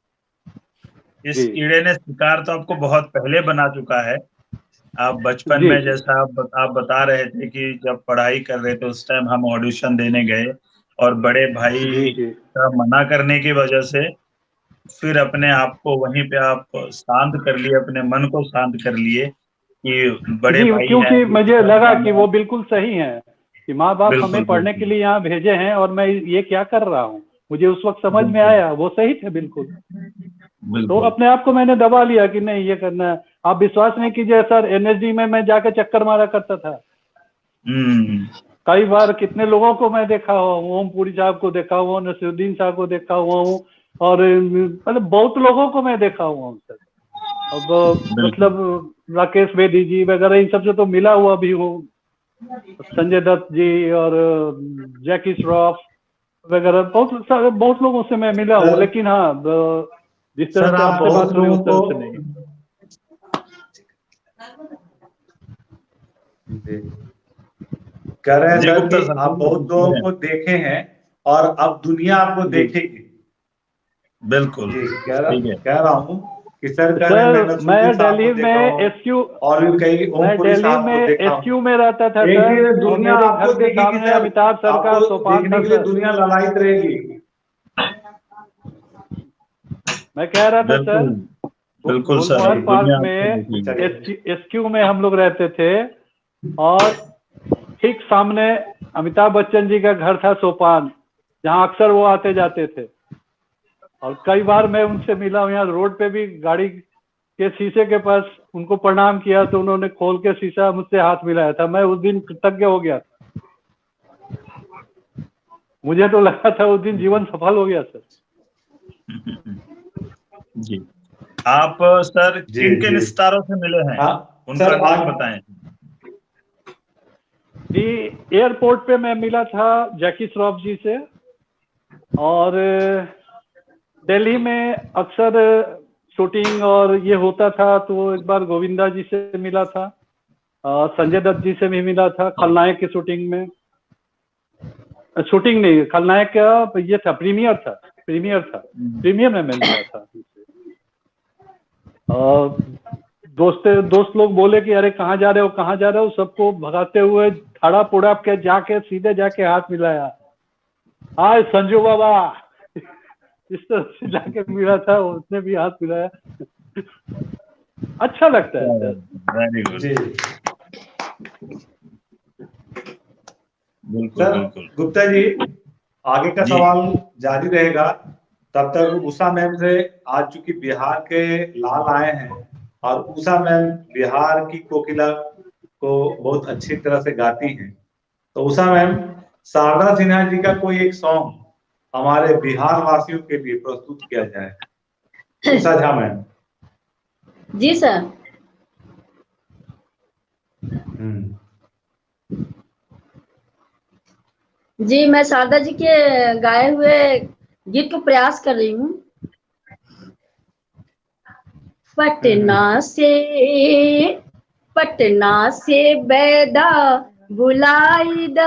इस कीड़े ने शिकार तो आपको बहुत पहले बना चुका है। आप बचपन में, जैसा आप बता रहे थे कि जब पढ़ाई कर रहे थे उस टाइम हम ऑडिशन देने गए और बड़े भाई का मना करने की वजह से फिर अपने आप को वहीं पे आप शांत कर लिए, अपने मन को शांत कर लिए कि बड़े भाई क्योंकि हैं, मुझे लगा कि वो बिल्कुल सही है कि माँ बाप हमें पढ़ने बिल्कुल के लिए यहाँ भेजे हैं और मैं ये क्या कर रहा हूँ। मुझे उस वक्त समझ में आया वो सही थे बिल्कुल। तो अपने आप को मैंने दबा लिया कि नहीं ये करना है। आप विश्वास नहीं कीजिए सर, एनएसडी में मैं जाके चक्कर मारा करता था। कई बार कितने लोगों को मैं देखा हुआ हूँ, ओमपुरी साहब को देखा हुआ हूँ, नसीरुद्दीन साहब को देखा हुआ हूँ, और मतलब बहुत लोगों को मैं देखा हुआ हूँ सर। अब मतलब राकेश बेदी जी वगैरह इन सबसे तो मिला हुआ भी हूँ, संजय दत्त जी और जैकी श्रॉफ वगैरह, बहुत लोगों से मैं मिला हूँ। लेकिन हाँ, जिस तरह से आपसे बात हुई उस तरह से नहीं। कह रहे हैं सर कि आप बहुत लोगों को देखे हैं और अब दुनिया आपको देखेगी। बिल्कुल, कह रहा हूँ कि सर कह रहे हैं मैं दिल्ली में एसक्यू और भी कई ओमपुरी साहब को देखा हूँ। एसक्यू में रहता था सर, दुनिया आपको देखेगी सर, अमिताभ सर का सोपान देखने के लिए दुनिया ललायित रहेगी। मैं कह रहा था सर, बिल्कुल सर, गुलमोहर पार्क में एसक्यू में हम लोग रहते थे और ठीक सामने अमिताभ बच्चन जी का घर था सोपान, जहाँ अक्सर वो आते जाते थे। और कई बार मैं उनसे मिला हूँ, यहाँ रोड पे भी गाड़ी के शीशे के पास उनको प्रणाम किया तो उन्होंने खोल के शीशा मुझसे हाथ मिलाया था। मैं उस दिन कृतज्ञ हो गया था, मुझे तो लगा था उस दिन जीवन सफल हो गया सर। जी, आप सर किन किन सितारों से मिले हैं, उनका नाम बताएं। जी, एयरपोर्ट पे मैं मिला था जैकी श्रॉफ जी से, और दिल्ली में अक्सर शूटिंग और ये होता था तो एक बार गोविंदा जी से मिला था, संजय दत्त जी से भी मिला था खलनायक की शूटिंग में। शूटिंग नहीं, खलनायक का ये था, प्रीमियर में मैं मिला था। दोस्त लोग बोले कि अरे कहाँ जा रहे हो, सबको भगाते हुए ठाड़ा पुड़ा के जाके सीधे जाके हाथ मिलाया, हाय संजू बाबा, इस तरह से जाके मिला था, उसने भी हाथ मिलाया। अच्छा लगता है सर। बिल्कुल। गुप्ता जी, आगे का सवाल जारी रहेगा, तब तक उषा मैम से, आज चूंकि बिहार के लाल आए हैं और उषा मैम बिहार की कोकिला को बहुत अच्छी तरह से गाती हैं, तो उषा मैम, शारदा सिन्हा जी का कोई एक सॉन्ग हमारे बिहार वासियों के लिए प्रस्तुत किया जाए। उषा झा मैम। जी सर। जी, मैं शारदा जी के गाए हुए गीत को प्रयास कर रही हूँ। पटना से बैदा बुलाई द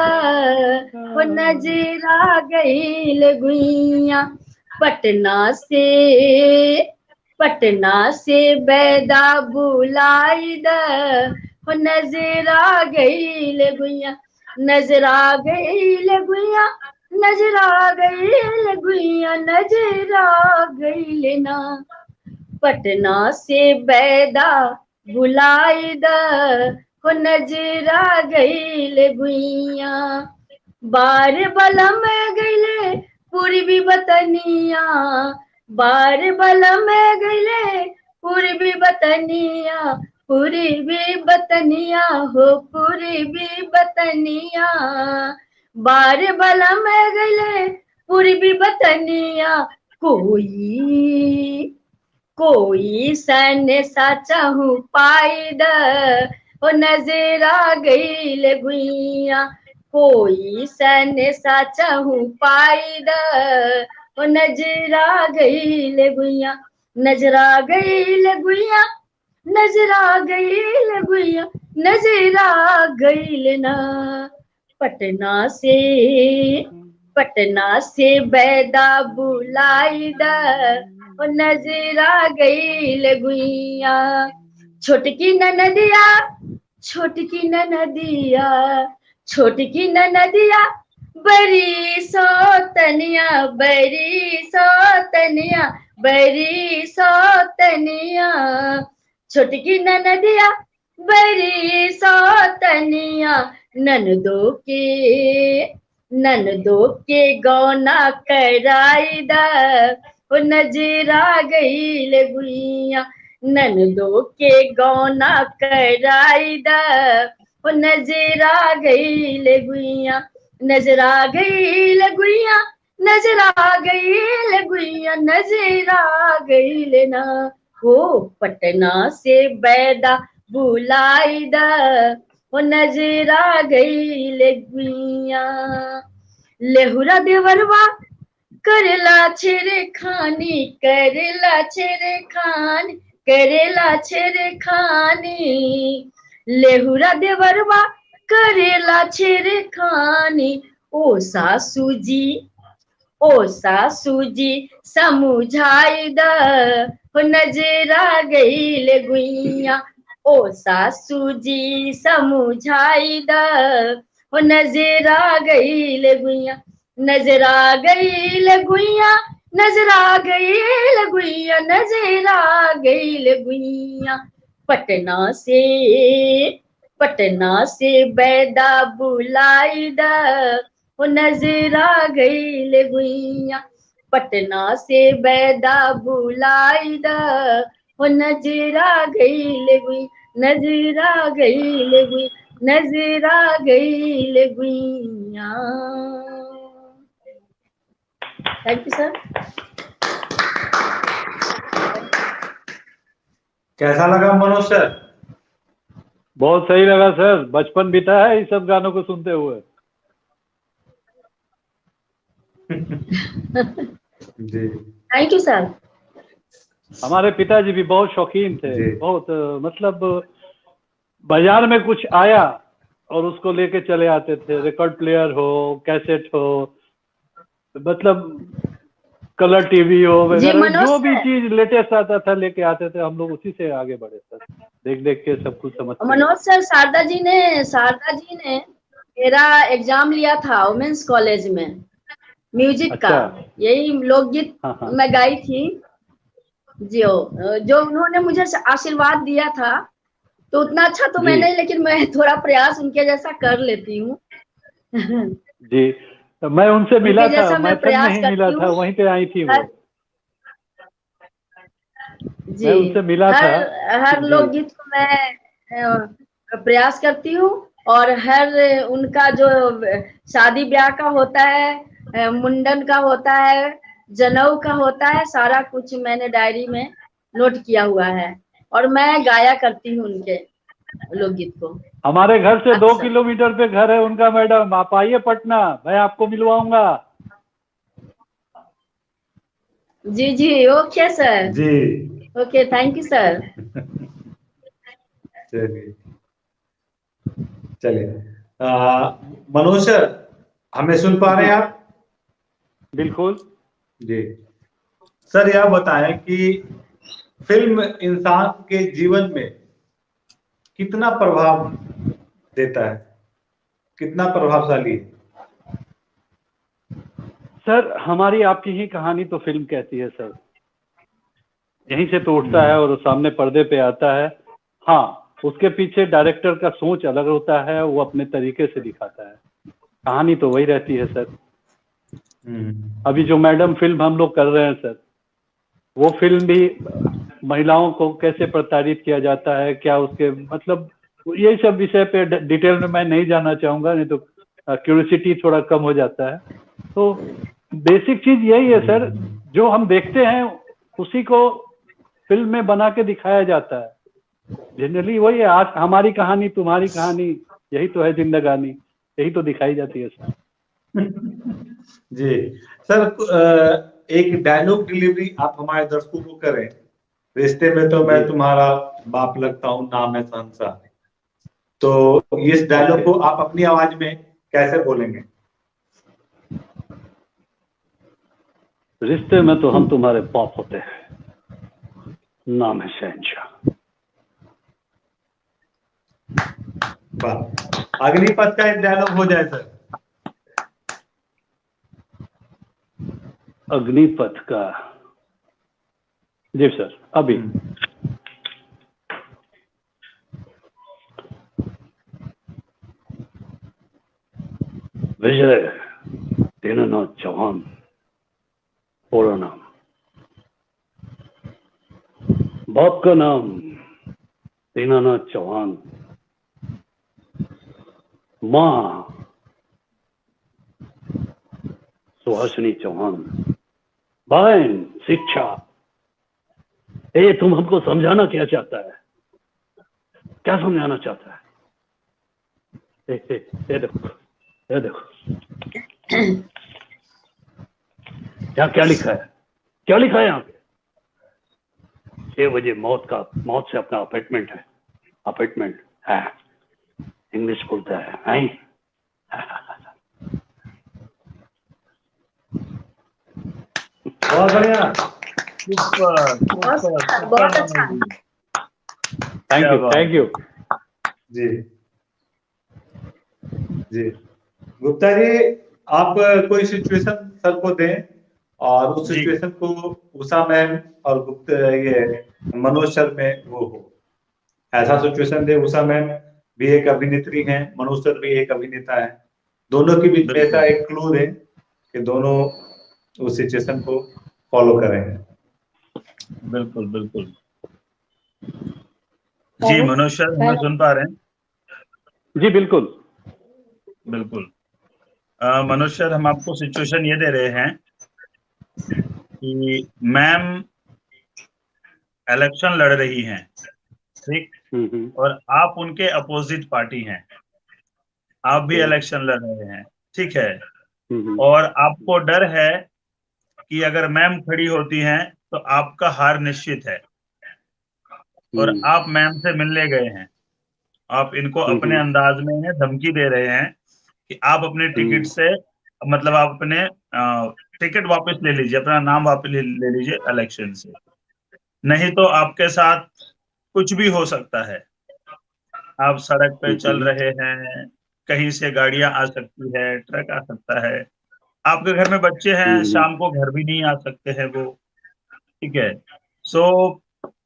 नजरा गईल गुइया, पटना से बैदा बुलाई द नजरा गईल गुइया, नजर आ गई ले गुइया, नजर आ गई ले गुइया, नजर आ गई लेना। पटना से बैदा बुलाई द हो, नजर आ गई ले गुइया। बार बलम गईले पूर्वी बतनिया, बार बलम गईले पूर्वी बतनिया, पूर्वी बतनिया हो, पूर्वी बतनिया। बार बलम गईले पूर्वी बतनिया, कोई सन साचा हूँ पाईद हो, नजर आ गई ले गुइया। कोई सन साचा हूँ पाईद हो, नजर आ गई ले गुइया, नजर आ गई ले गुइया, नजर आ गई ले गुइया, नजर आ गई लेना। पटना से बैदा बुलाई द हो, नजर आ गई ले गुइया। छोटकी ननदिया, छोटकी ननदिया, छोटकी ननदिया, बड़ी सौतनिया, बड़ी सौतनिया, बड़ी सौतनिया। छोटकी ननदिया बड़ी सौतनिया, ननदो के गौना कराई द हो, नजर आ गई ले गुइया। ननदो के गौना कराई द हो, नजर आ गई ले गुइया, नजर आ गई ले गुइया, नजर आ गई ले गुइया, नजर आ गई लेना। हो पटना से बैदा बुलाई द हो, नजर आ गई ले गुइया। लेहुरा देवरवा करेला छेरे खानी, करेला छेरे खानी, करेला छेरे खानी। लेहुरा देवरवा करेला छेरे खानी। ओ सासू जी समुझाई द हो, नजर आ गई ले गुइया। ओ सासू जी समुझाई द हो, नजर आ गई ले गुइया, नजर आ गई ले गुइया, नजर आ गई ले गुइया, नजर आ गई ले गुइया। पटना से बैदा बुलाई द हो, नजर आ गई ले गुइया। पटना से बैदा बुलाई द हो, नजर आ गई ले गुइया, नजर आ गई ले गुइया, नजर आ गई ले गुइया। Thank you sir. कैसा लगा मनोज सर? बहुत सही लगा सर, बचपन बीता है इस सब गानों को सुनते हुए। जी थैंक यू सर। हमारे पिताजी भी बहुत शौकीन थे, बहुत मतलब बाजार में कुछ आया और उसको लेके चले आते थे, रिकॉर्ड प्लेयर हो, कैसेट हो, मतलब कलर टीवी हो वगैरह, जो भी चीज लेटेस्ट आता था लेके आते थे, हम लोग उसी से आगे बढ़े सर, देख देख के सब कुछ समझते। मनोज सर, शारदा जी ने मेरा एग्जाम लिया था वुमेन्स कॉलेज में म्यूजिक का, यही लोकगीत मैं गाई थी जो उन्होंने मुझे आशीर्वाद दिया था, तो उतना अच्छा तो मैं नहीं, लेकिन मैं थोड़ा प्रयास उनके जैसा कर लेती हूँ। जी, तो मैं उनसे मिला था, मैं प्रयास नहीं मिला था, वहीं पे आई थी वो। जी, उनसे मिला था। हर लोकगीत को मैं प्रयास करती हूँ, और हर उनका जो शादी ब्याह का होता है, मुंडन का होता है, जनेऊ का होता है, सारा कुछ मैंने डायरी में नोट किया हुआ है, और मैं गाया करती हूँ उनके लोकगीत को। हमारे घर से 2 किलोमीटर पे घर है उनका मैडम, आप आइए पटना, मैं आपको मिलवाऊंगा। जी जी, okay sir ji, okay, thank you sir. चलिए मनोज सर, हमें सुन पा रहे हैं आप? बिल्कुल जी सर, यह बताएं कि फिल्म इंसान के जीवन में कितना प्रभाव देता है? कितना प्रभावशाली है? सर हमारी आपकी ही कहानी तो फिल्म कहती है सर, यहीं से तो उठता है और सामने पर्दे पे आता है। हाँ, उसके पीछे डायरेक्टर का सोच अलग होता है, वो अपने तरीके से दिखाता है, कहानी तो वही रहती है सर। अभी जो मैडम फिल्म हम लोग कर रहे हैं सर, वो फिल्म भी महिलाओं को कैसे प्रताड़ित किया जाता है, क्या उसके मतलब, यही सब विषय पे डिटेल में मैं नहीं जाना चाहूंगा, नहीं तो क्यूरियोसिटी थोड़ा कम हो जाता है। तो बेसिक चीज यही है सर, जो हम देखते हैं उसी को फिल्म में बना के दिखाया जाता है। जनरली वही है, आज हमारी कहानी तुम्हारी कहानी, यही तो है जिंदगानी, यही तो दिखाई जाती है सर। जी सर, एक डायलॉग डिलीवरी आप हमारे दर्शकों को करें। रिश्ते में तो मैं तुम्हारा बाप लगता हूँ, नाम है शहंशाह। तो इस डायलॉग को आप अपनी आवाज में कैसे बोलेंगे? रिश्ते में तो हम तुम्हारे बाप होते हैं, नाम है शहंशाह। अग्निपथ का एक डायलॉग हो जाए सर। अग्निपथ का? जी सर, अभी विजय दीनानाथ चौहान पूरा नाम, बाप का नाम दीनानाथ चौहान, माँ सुहासिनी चौहान, बहन शिक्षा। ए तुम हमको समझाना क्या चाहता है, क्या समझाना चाहता है? ये देखो, ये देखो यहाँ क्या लिखा है, क्या लिखा है यहाँ पे? 6 बजे मौत से अपना अपॉइंटमेंट है, अपॉइंटमेंट है, इंग्लिश बोलता है, नहीं? बहुत बढ़िया, बहुत अच्छा। थैंक यू जी जी। गुप्ता जी, आप कोई सिचुएशन सर को दें और उस सिचुएशन को उषा मैम और गुप्ता ये मनोज सर में वो हो, ऐसा सिचुएशन दे। उषा मैम भी एक अभिनेत्री हैं, मनोज सर भी एक अभिनेता है, दोनों के बीच में ऐसा एक क्लू दें कि दोनों उस सिचुएशन को फॉलो करें। बिल्कुल बिल्कुल जी। मनोज सर हमें सुन पा रहे हैं? जी बिल्कुल बिल्कुल। मनोज सर, हम आपको सिचुएशन ये दे रहे हैं कि मैम इलेक्शन लड़ रही हैं, ठीक, और आप उनके अपोजिट पार्टी हैं, आप भी इलेक्शन लड़ रहे हैं, ठीक है, और आपको डर है कि अगर मैम खड़ी होती हैं तो आपका हार निश्चित है, और आप मैम से मिलने गए हैं, आप इनको अपने अंदाज में इन्हें धमकी दे रहे हैं कि आप अपने टिकट से, मतलब आप अपने टिकट वापस ले लीजिए, अपना नाम वापस ले लीजिए इलेक्शन से, नहीं तो आपके साथ कुछ भी हो सकता है। आप सड़क पे चल रहे हैं, कहीं से गाड़ियां आ सकती है, ट्रक आ सकता है, आपके घर में बच्चे हैं, शाम को घर भी नहीं आ सकते हैं वो, ठीक है। सो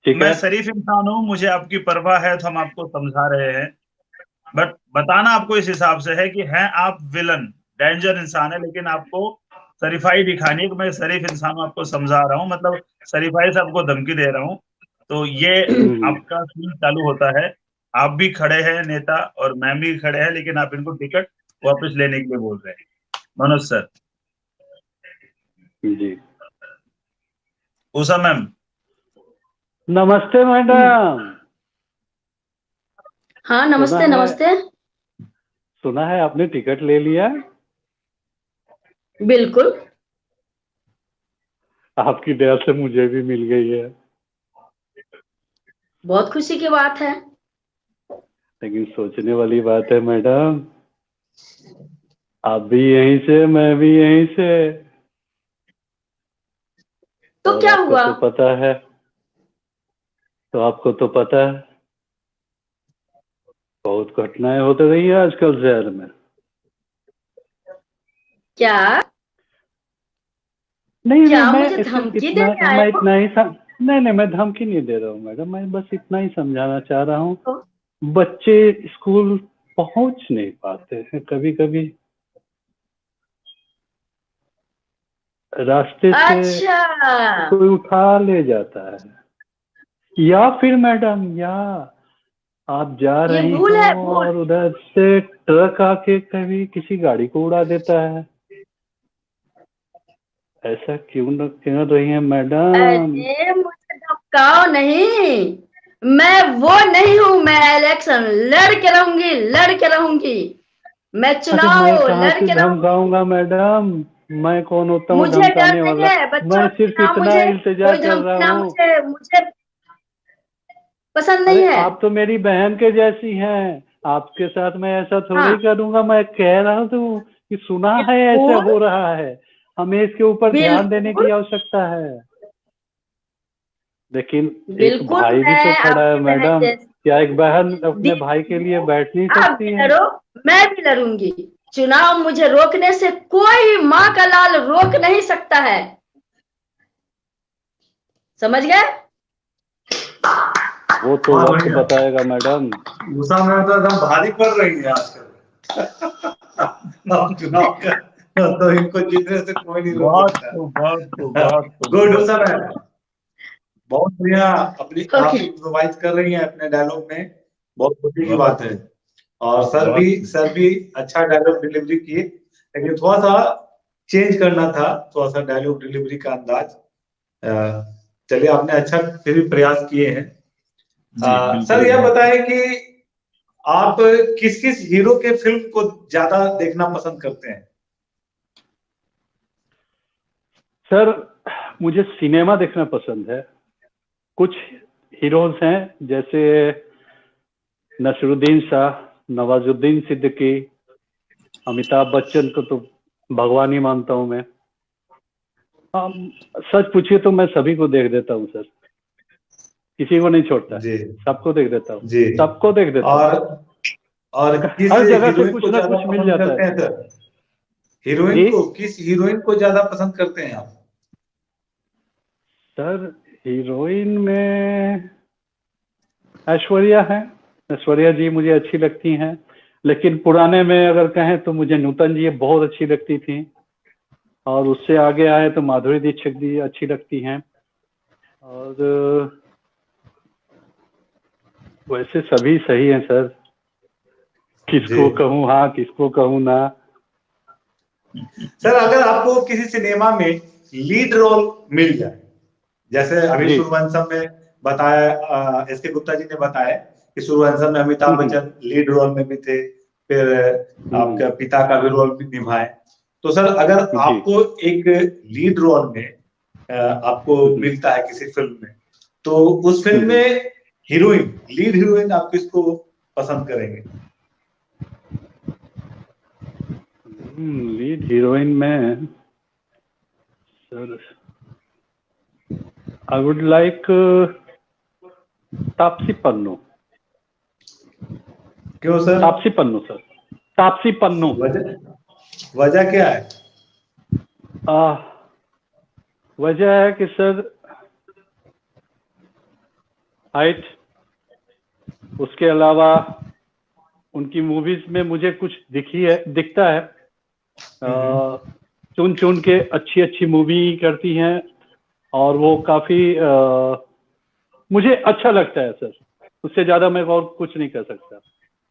मैं शरीफ इंसान हूँ, मुझे आपकी परवाह है, तो हम आपको समझा रहे हैं, बट बताना आपको इस हिसाब से है कि हैं आप विलन, डेंजर इंसान है, लेकिन आपको शरीफाई दिखानी है कि मैं शरीफ इंसान हूँ, आपको समझा रहा हूँ, मतलब शरीफाई से आपको धमकी दे रहा हूँ। तो ये आपका सीन चालू होता है, आप भी खड़े हैं नेता और मैम भी खड़े हैं, लेकिन आप इनको टिकट वापस लेने के लिए बोल रहे हैं। मनोज सर। जी। उषा मैम। नमस्ते मैडम। हाँ नमस्ते नमस्ते। सुना है आपने टिकट ले लिया? बिल्कुल। आपकी दया से मुझे भी मिल गई है। बहुत खुशी की बात है। लेकिन सोचने वाली बात है मैडम, आप भी यहीं से, मैं भी यहीं से, तो क्या हुआ? तो पता है, तो आपको तो पता है बहुत घटनाएं होती रही है आजकल शहर में। क्या नहीं क्या मैं मुझे धमकी इतना देने आए मैं हो? इतना ही नहीं मैं धमकी नहीं दे रहा हूँ मैडम, मैं बस इतना ही समझाना चाह रहा हूँ। तो? बच्चे स्कूल पहुंच नहीं पाते हैं, कभी कभी रास्ते से अच्छा, कोई उठा ले जाता है, या फिर मैडम या आप जा ये रही भूल हो है, भूल। और उधर से ट्रक आके कभी किसी गाड़ी को उड़ा देता है। ऐसा क्यों न कर रही है मैडम? अरे मुझे धमकाओ नहीं, मैं वो नहीं हूँ। मैं इलेक्शन लड़ के रहूंगी, लड़ के रहूंगी। मैं अरे मैं चुनाव कहाँ लड़ से के रहूंगी। धमकाऊंगा मैडम, मैं कौन होता हूँ मुझे डर धमकाने नहीं वाला? है बच्चों, मैं सिर्फ ना इतना मुझे इल्तिजा कोई कर रहा धमकी, ना हूँ। मुझे मुझे पसंद अरे नहीं है। आप तो मेरी बहन के जैसी हैं, आपके साथ मैं ऐसा थोड़ी हाँ, करूंगा। मैं कह रहा हूँ कि सुना है ऐसा बिल्कुल हो रहा है, हमें इसके ऊपर ध्यान देने की बिल्कुल आवश्यकता है। लेकिन एक बिल्कुल, भाई भी तो मैं खड़ा है आपकी बहन मैडम, जैसी क्या एक बहन अपने भाई के दीदी लिए हूँ। बैठ नहीं आप सकती भी है? लड़ो, मैं भी लड़ूंगी। चुनाव मुझे रोकने से कोई माँ का लाल रोक नहीं सकता है, समझ गए? वो तो हाँ वक्त बढ़िया। बताएगा मैडम। गुस्सा में तो एकदम भारी पड़ रही है आजकल। अब चुनाव का तो इनको जीतने से कोई नहीं रोक बहुत सकता। खूब, बहुत खूब, बहुत खूब, गुड बहुत उषा खूब। मैम, बहुत बढ़िया। अपनी आप ओके। इम्प्रोवाइज कर रही हैं अपने डायलॉग में, बहुत खुशी की बहुत बात है। और बहुत सर भी अच्छा डायलॉग डिलीवरी किए, लेकिन थोड़ा सा चेंज करना था, थोड़ा सा डायलॉग डिलीवरी का अंदाज। चलिए, आपने अच्छा फिर भी प्रयास किए हैं। जी, सर बिल्कुल, यह बहुत बताएं कि आप किस किस हीरो के फिल्म को ज्यादा देखना पसंद करते हैं? सर मुझे सिनेमा देखना पसंद है। कुछ हीरोज हैं जैसे नसरुद्दीन शाह, नवाजुद्दीन सिद्दीकी, अमिताभ बच्चन को तो भगवान ही मानता हूं मैं। सच पूछिए तो मैं सभी को देख देता हूं सर, किसी को नहीं छोड़ता, जी सबको देख देता हूँ, जी। सबको देख देता हूँ। और किस हर जगह से हीरोइन कुछ को ना ज्यादा कुछ मिल पसंद जाता है करते हैं सर। सर? हीरोइन जी को, किस हीरोइन को ज्यादा पसंद करते हैं आप? सर, हीरोइन में ऐश्वर्या है, ऐश्वर्या जी मुझे अच्छी लगती हैं। लेकिन पुराने में अगर कहें तो मुझे नूतन जी बहुत अच्छी लगती थी, और उससे आगे आए तो माधुरी दीक्षित जी अच्छी लगती हैं। और वैसे सभी सही हैं सर, जी किसको कहूँ हाँ किसको कहूँ ना। सर, अगर आपको किसी सिनेमा में लीड रोल मिल जाए, जैसे अभी जी सूर्यवंशम में बताया, एस के गुप्ता जी ने बताया कि सूर्यवंशम में अमिताभ बच्चन लीड रोल में भी थे, फिर हम्म, आपके पिता का भी रोल भी निभाए। तो सर, अगर जी आपको एक लीड रोल में आपको हम्म, मिलता है किसी फिल्म में, तो उस फिल्म हम्म, में हीरोइन, लीड हीरोइन आप किसको पसंद करेंगे? लीड हीरोइन में sir I would like Taapsee Pannu. क्यों सर? तापसी पन्नू सर, तापसी पन्नू। वजह वजह क्या है? वजह है कि सर हाइट, उसके अलावा उनकी मूवीज में मुझे कुछ दिखता है। चुन चुन के अच्छी अच्छी मूवी करती हैं, और वो काफी मुझे अच्छा लगता है सर। उससे ज्यादा मैं और कुछ नहीं कर सकता,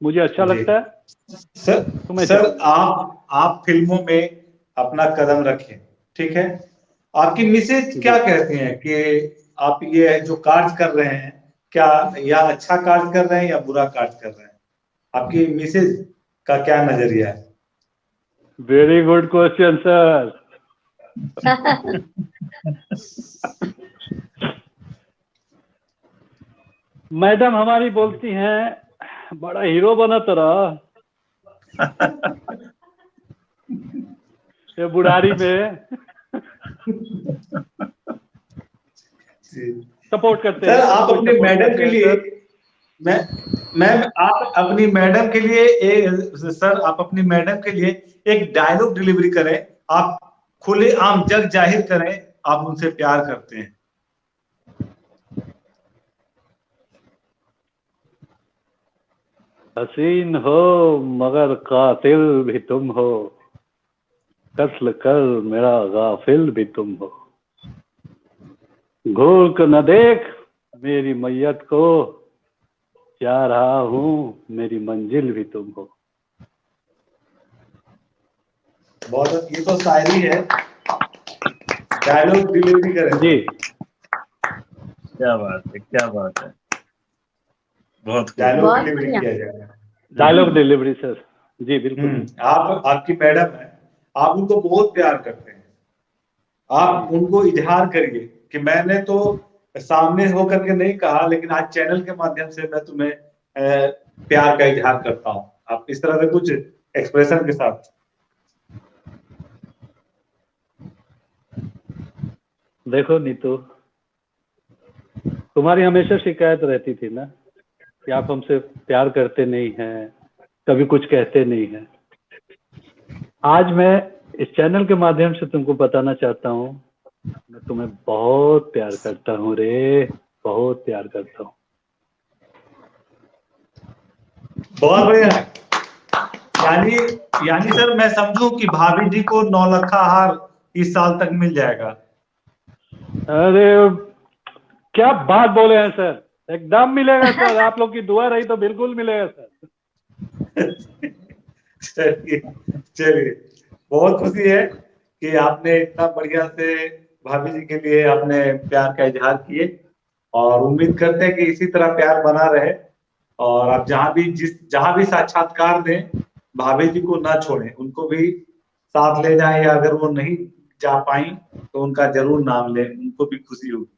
मुझे अच्छा जी लगता है सर। तो मैं सर, चाहूंगा। आप फिल्मों में अपना कदम रखें, ठीक है। आपकी मिसेज जी क्या कहते हैं कि आप ये जो कार्य कर रहे हैं, क्या या अच्छा कार्य कर रहे हैं या बुरा कार्य कर रहे हैं? आपकी मिसेज का क्या नजरिया है? Very good question sir. Madam हमारी बोलती हैं बड़ा हीरो बना तेरा ये बुढ़ारी में। सपोर्ट करते सर, हैं, सब आप कोई अपने सपोर्ट मैडम करते के हैं लिए, सर। मैं मैम आप अपनी मैडम के लिए सर, आप अपनी मैडम के लिए एक डायलॉग डिलीवरी करें, आप खुले आम जग जाहिर करें आप उनसे प्यार करते हैं। हसीन हो मगर कातिल भी तुम हो, कत्ल कर मेरा गाफिल भी तुम हो, घूर कर न देख मेरी मैयत को, जा रहा हूँ मेरी मंजिल भी तुम हो। बहुत, ये तो शायरी है, डायलॉग डिलीवरी करें जी। क्या बात है, क्या बात है, बहुत डायलॉग डिलीवरी किया जाएगा। डायलॉग डिलीवरी सर, जी बिल्कुल। आप, आपकी मैडम है, आप उनको बहुत प्यार करते हैं, आप उनको इजहार करिए कि मैंने तो सामने होकर के नहीं कहा, लेकिन आज चैनल के माध्यम से मैं तुम्हें प्यार का इजहार करता हूँ। आप इस तरह से कुछ एक्सप्रेशन के साथ। देखो नीतू, तुम्हारी हमेशा शिकायत रहती थी ना कि आप हमसे प्यार करते नहीं हैं, कभी कुछ कहते नहीं हैं। आज मैं इस चैनल के माध्यम से तुमको बताना चाहता हूँ, मैं तुम्हें बहुत प्यार करता हूँ रे, बहुत प्यार करता हूँ। बहुत बढ़िया। यानी सर मैं समझूं कि भाभी जी को 9 लखा हार इस साल तक मिल जाएगा। अरे क्या बात बोले हैं सर, एकदम मिलेगा सर, आप लोग की दुआ रही तो बिल्कुल मिलेगा सर। चलिए बहुत खुशी है कि आपने इतना बढ़िया से भाभी जी के लिए आपने प्यार का इजहार किए, और उम्मीद करते हैं कि इसी तरह प्यार बना रहे, और आप जहां भी साक्षात्कार दें भाभी जी को ना छोड़ें, उनको भी साथ ले जाएं, या अगर वो नहीं जा पाई तो उनका जरूर नाम लें, उनको भी खुशी होगी।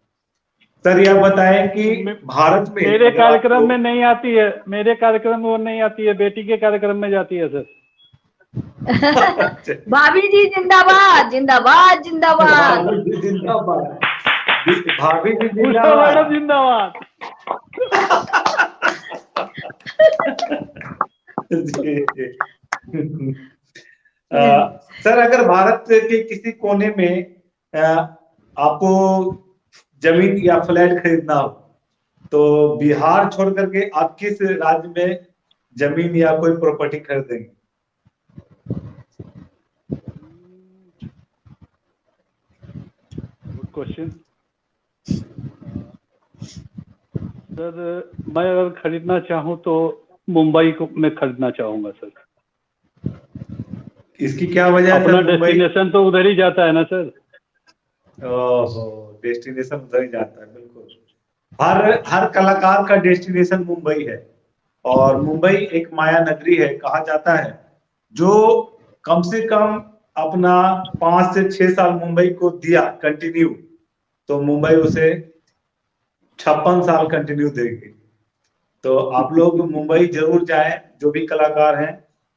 सर यह बताएं कि भारत में मेरे कार्यक्रम में नहीं आती है, मेरे कार्यक्रम में वो नहीं आती है, बेटी के कार्यक्रम में जाती है सर। भाभी जी जिंदाबाद जिंदाबाद जिंदाबाद। जिंदाबाद भाभी जी जिंदाबाद जिंदाबाद। सर अगर भारत के किसी कोने में आपको जमीन या फ्लैट खरीदना हो तो बिहार छोड़ करके आप किस राज्य में जमीन या कोई प्रॉपर्टी खरीदेंगे? Good question sir. मैं अगर खरीदना चाहूँ तो मुंबई को मैं खरीदना चाहूंगा सर। इसकी क्या वजह है? अपना डेस्टिनेशन तो उधर ही जाता है ना सर। ओहो, डेस्टिनेशन उधर ही जाता है, बिल्कुल। हर कलाकार का डेस्टिनेशन मुंबई है, और मुंबई एक माया नगरी है, कहा जाता है। जो कम से कम अपना 5 से 6 साल मुंबई को दिया कंटिन्यू, तो मुंबई उसे 56 साल कंटिन्यू देगी। तो आप लोग मुंबई जरूर जाएं, जो भी कलाकार हैं,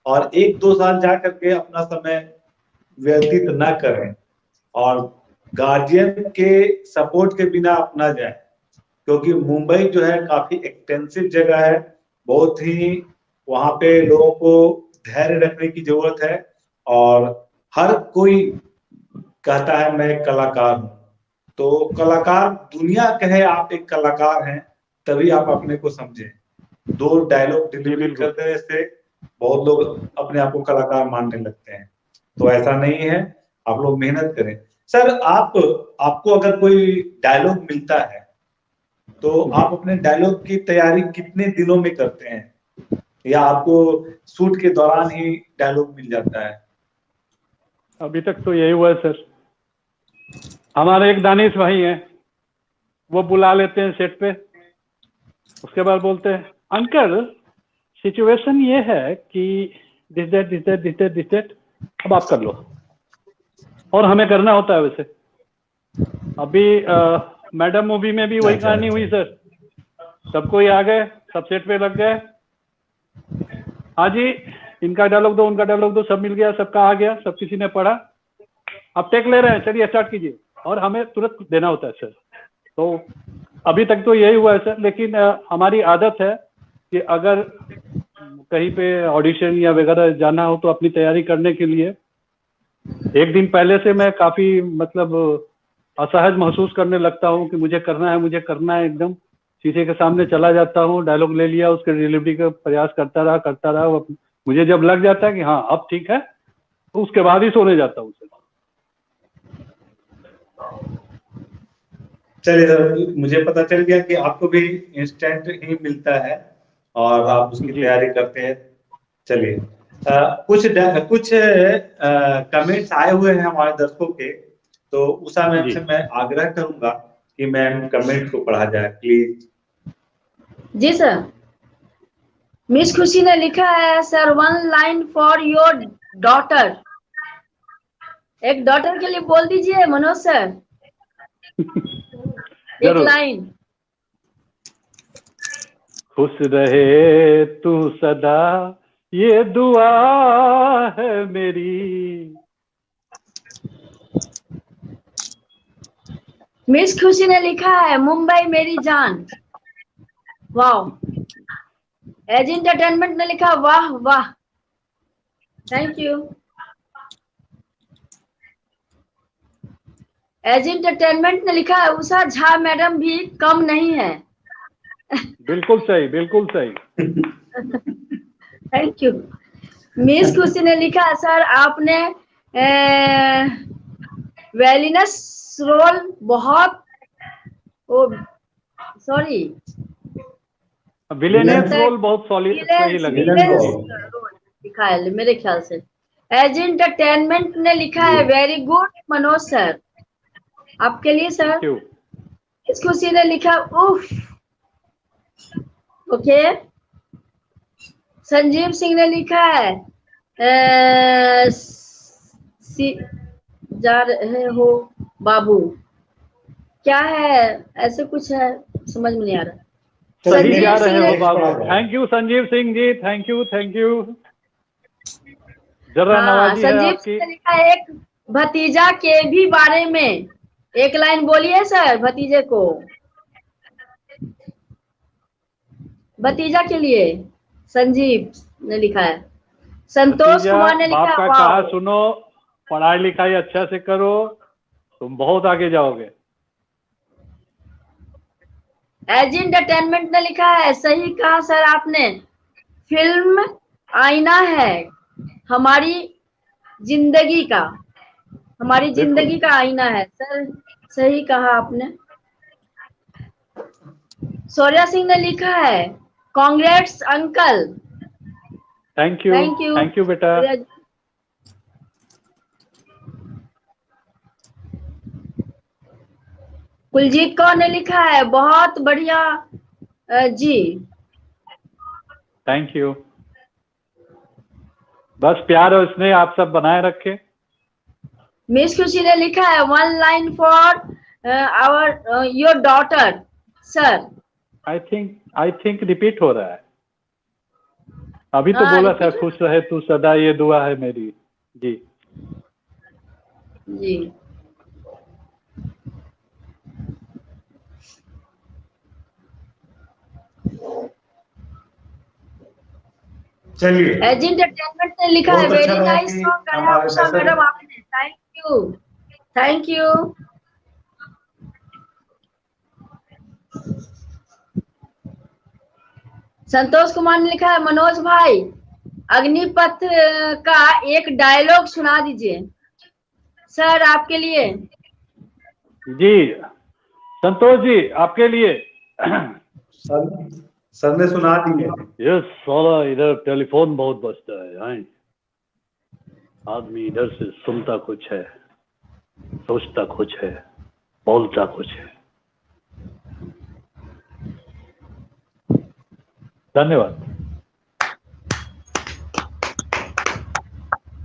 और 1-2 साल जा करके अपना समय व्यतीत न करें, और गार्जियन के सपोर्ट के बिना अपना जाए, क्योंकि मुंबई जो है काफी एक्सपेंसिव जगह है, बहुत ही वहां पे लोगों को धैर्य रखने की जरूरत है, और हर कोई कहता है मैं एक कलाकार हूं। तो कलाकार दुनिया कहे आप एक कलाकार हैं, तभी आप अपने को समझें। 2 डायलॉग डिलीवरी कर देने से बहुत लोग अपने आप को कलाकार मानने लगते हैं, तो ऐसा नहीं है। आप लोग मेहनत करें। सर आपको अगर कोई डायलॉग मिलता है तो आप अपने डायलॉग की तैयारी कितने दिनों में करते हैं, या आपको शूट के दौरान ही डायलॉग मिल जाता है? अभी तक तो यही हुआ है सर। हमारे एक दानिश भाई हैं, वो बुला लेते हैं सेट पे, उसके बाद बोलते हैं अंकल सिचुएशन ये है कि दिस दैट अब आप कर लो, और हमें करना होता है वैसे। अभी मैडम मूवी में भी वही कहानी हुई सर। सब कोई आ गए, सब सेट पे लग गए, हाँ जी इनका डायलॉग दो, उनका डायलॉग दो, सब मिल गया, सबका आ गया, सब किसी ने पढ़ा, अब टेक ले रहे हैं, चलिए स्टार्ट कीजिए, और हमें तुरंत देना होता है सर। तो अभी तक तो यही हुआ है सर, लेकिन हमारी आदत है कि अगर कहीं पे ऑडिशन या वगैरह जाना हो तो अपनी तैयारी करने के लिए एक दिन पहले से मैं काफी मतलब असहज महसूस करने लगता हूँ कि मुझे करना है, एकदम शीशे के सामने चला जाता हूँ, डायलॉग ले लिया, उसके डिलीवरी का प्रयास करता रहा। मुझे जब लग जाता है कि हाँ अब ठीक है, तो उसके बाद ही सोने जाता हूँ। चलिए सर, मुझे पता चल गया कि आपको भी इंस्टेंट ही मिलता है और आप उसकी तैयारी करते हैं। चलिए, कुछ कमेंट्स आए हुए हैं हमारे दर्शकों के, तो उषा मैम से मैं आग्रह करूंगा कि मैम कमेंट को पढ़ा जाए प्लीज। Ji sir. मिस खुशी ने लिखा है, sir 1 line for your daughter. एक डॉटर के लिए बोल दीजिए मनोज सर, एक लाइन। खुश रहे तू सदा ये दुआ है मेरी। मिस खुशी ने लिखा है, मुंबई मेरी जान। वाह। एज एंटरटेनमेंट ने लिखा, वाह वाह, थैंक यू। एज एंटरटेनमेंट ने लिखा है, उषा झा मैडम भी कम नहीं है। बिल्कुल सही, बिल्कुल सही। Thank you. मिस खुशी ने लिखा, सर आपने वेलिनस रोल बहुत सॉरी विलेनियस रोल बहुत सॉलिड सही लगे लिखा है मेरे ख्याल से। एज एंटरटेनमेंट ने लिखा है, वेरी गुड मनोज सर, आपके लिए सर। इस खुशी ने लिखा, उफ। ओके। संजीव सिंह ने लिखा है, जा रहे हो बाबू, क्या है ऐसे कुछ है, समझ में नहीं आ रहा। सही जा रहे हो बाबू। Thank you Sanjeev Singh ji, thank you जरा नवाजी है आपकी। संजीव ने लिखा है, एक भतीजा के भी बारे में एक लाइन बोलिए सर, भतीजे को, भतीजा के लिए। संजीव ने लिखा है। संतोष कुमार ने लिखा, बाप का कहा सुनो, पढ़ाई लिखाई अच्छा से करो, तुम बहुत आगे जाओगे। एज एंटरटेनमेंट ने लिखा है, सही कहा सर आपने, फिल्म आईना है हमारी जिंदगी का, हमारी जिंदगी का आईना है सर, सही कहा आपने। सौर्या सिंह ने लिखा है, कांग्रेट्स अंकल। थैंक यू बेटा। कुलजीत कौर ने लिखा है, बहुत बढ़िया जी। Thank you. बस प्यार और स्नेह आप सब बनाए रखे। मिस खुशी ने लिखा है, 1 line for our your daughter sir. I think repeat हो रहा है। अभी तो बोला था, खुश रहे तू सदा ये दुआ है मेरी। जी जी। चलिए, एज एंटरटेनमेंट ने लिखा है, वेरी नाइस सॉन्ग गाया उषा मैडम आपने, थैंक यू। संतोष कुमार ने लिखा है, मनोज भाई अग्निपथ का एक डायलॉग सुना दीजिए सर, आपके लिए। जी संतोष जी, आपके लिए। सर ने सुना दिए। ये साला इधर टेलीफोन बहुत बजता है, आदमी इधर से सुनता कुछ है, सोचता कुछ है, बोलता कुछ है। धन्यवाद।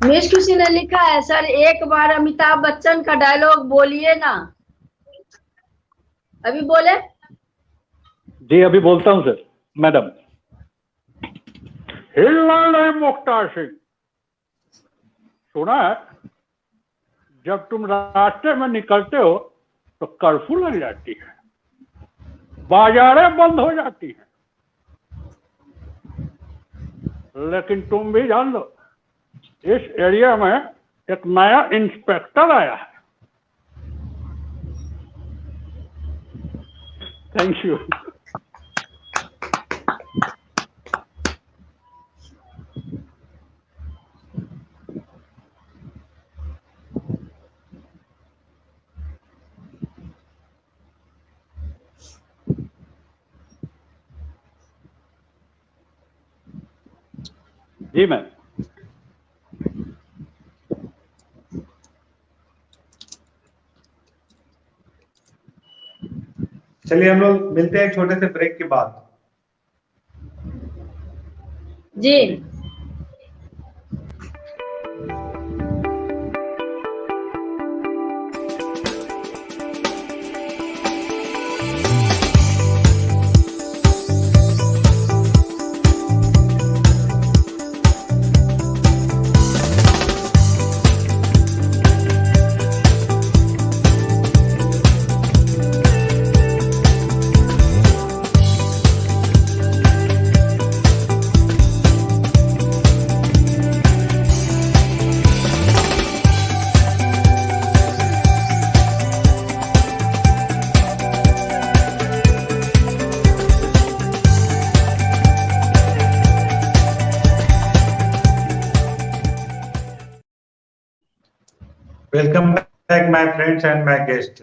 मिस खुशी ने लिखा है, सर एक बार अमिताभ बच्चन का डायलॉग बोलिए ना। अभी बोले? जी अभी बोलता हूं सर। मैडम, हिलना नहीं मुख्तार सिंह, सुना है जब तुम रास्ते में निकलते हो तो कर्फ्यू लग जाती है, बाजारें बंद हो जाती हैं, लेकिन तुम भी जान लो इस एरिया में एक नया इंस्पेक्टर आया है। Thank you. जी मैम। चलिए हम लोग मिलते हैं एक छोटे से ब्रेक के बाद। जी welcome back my friends and my guest.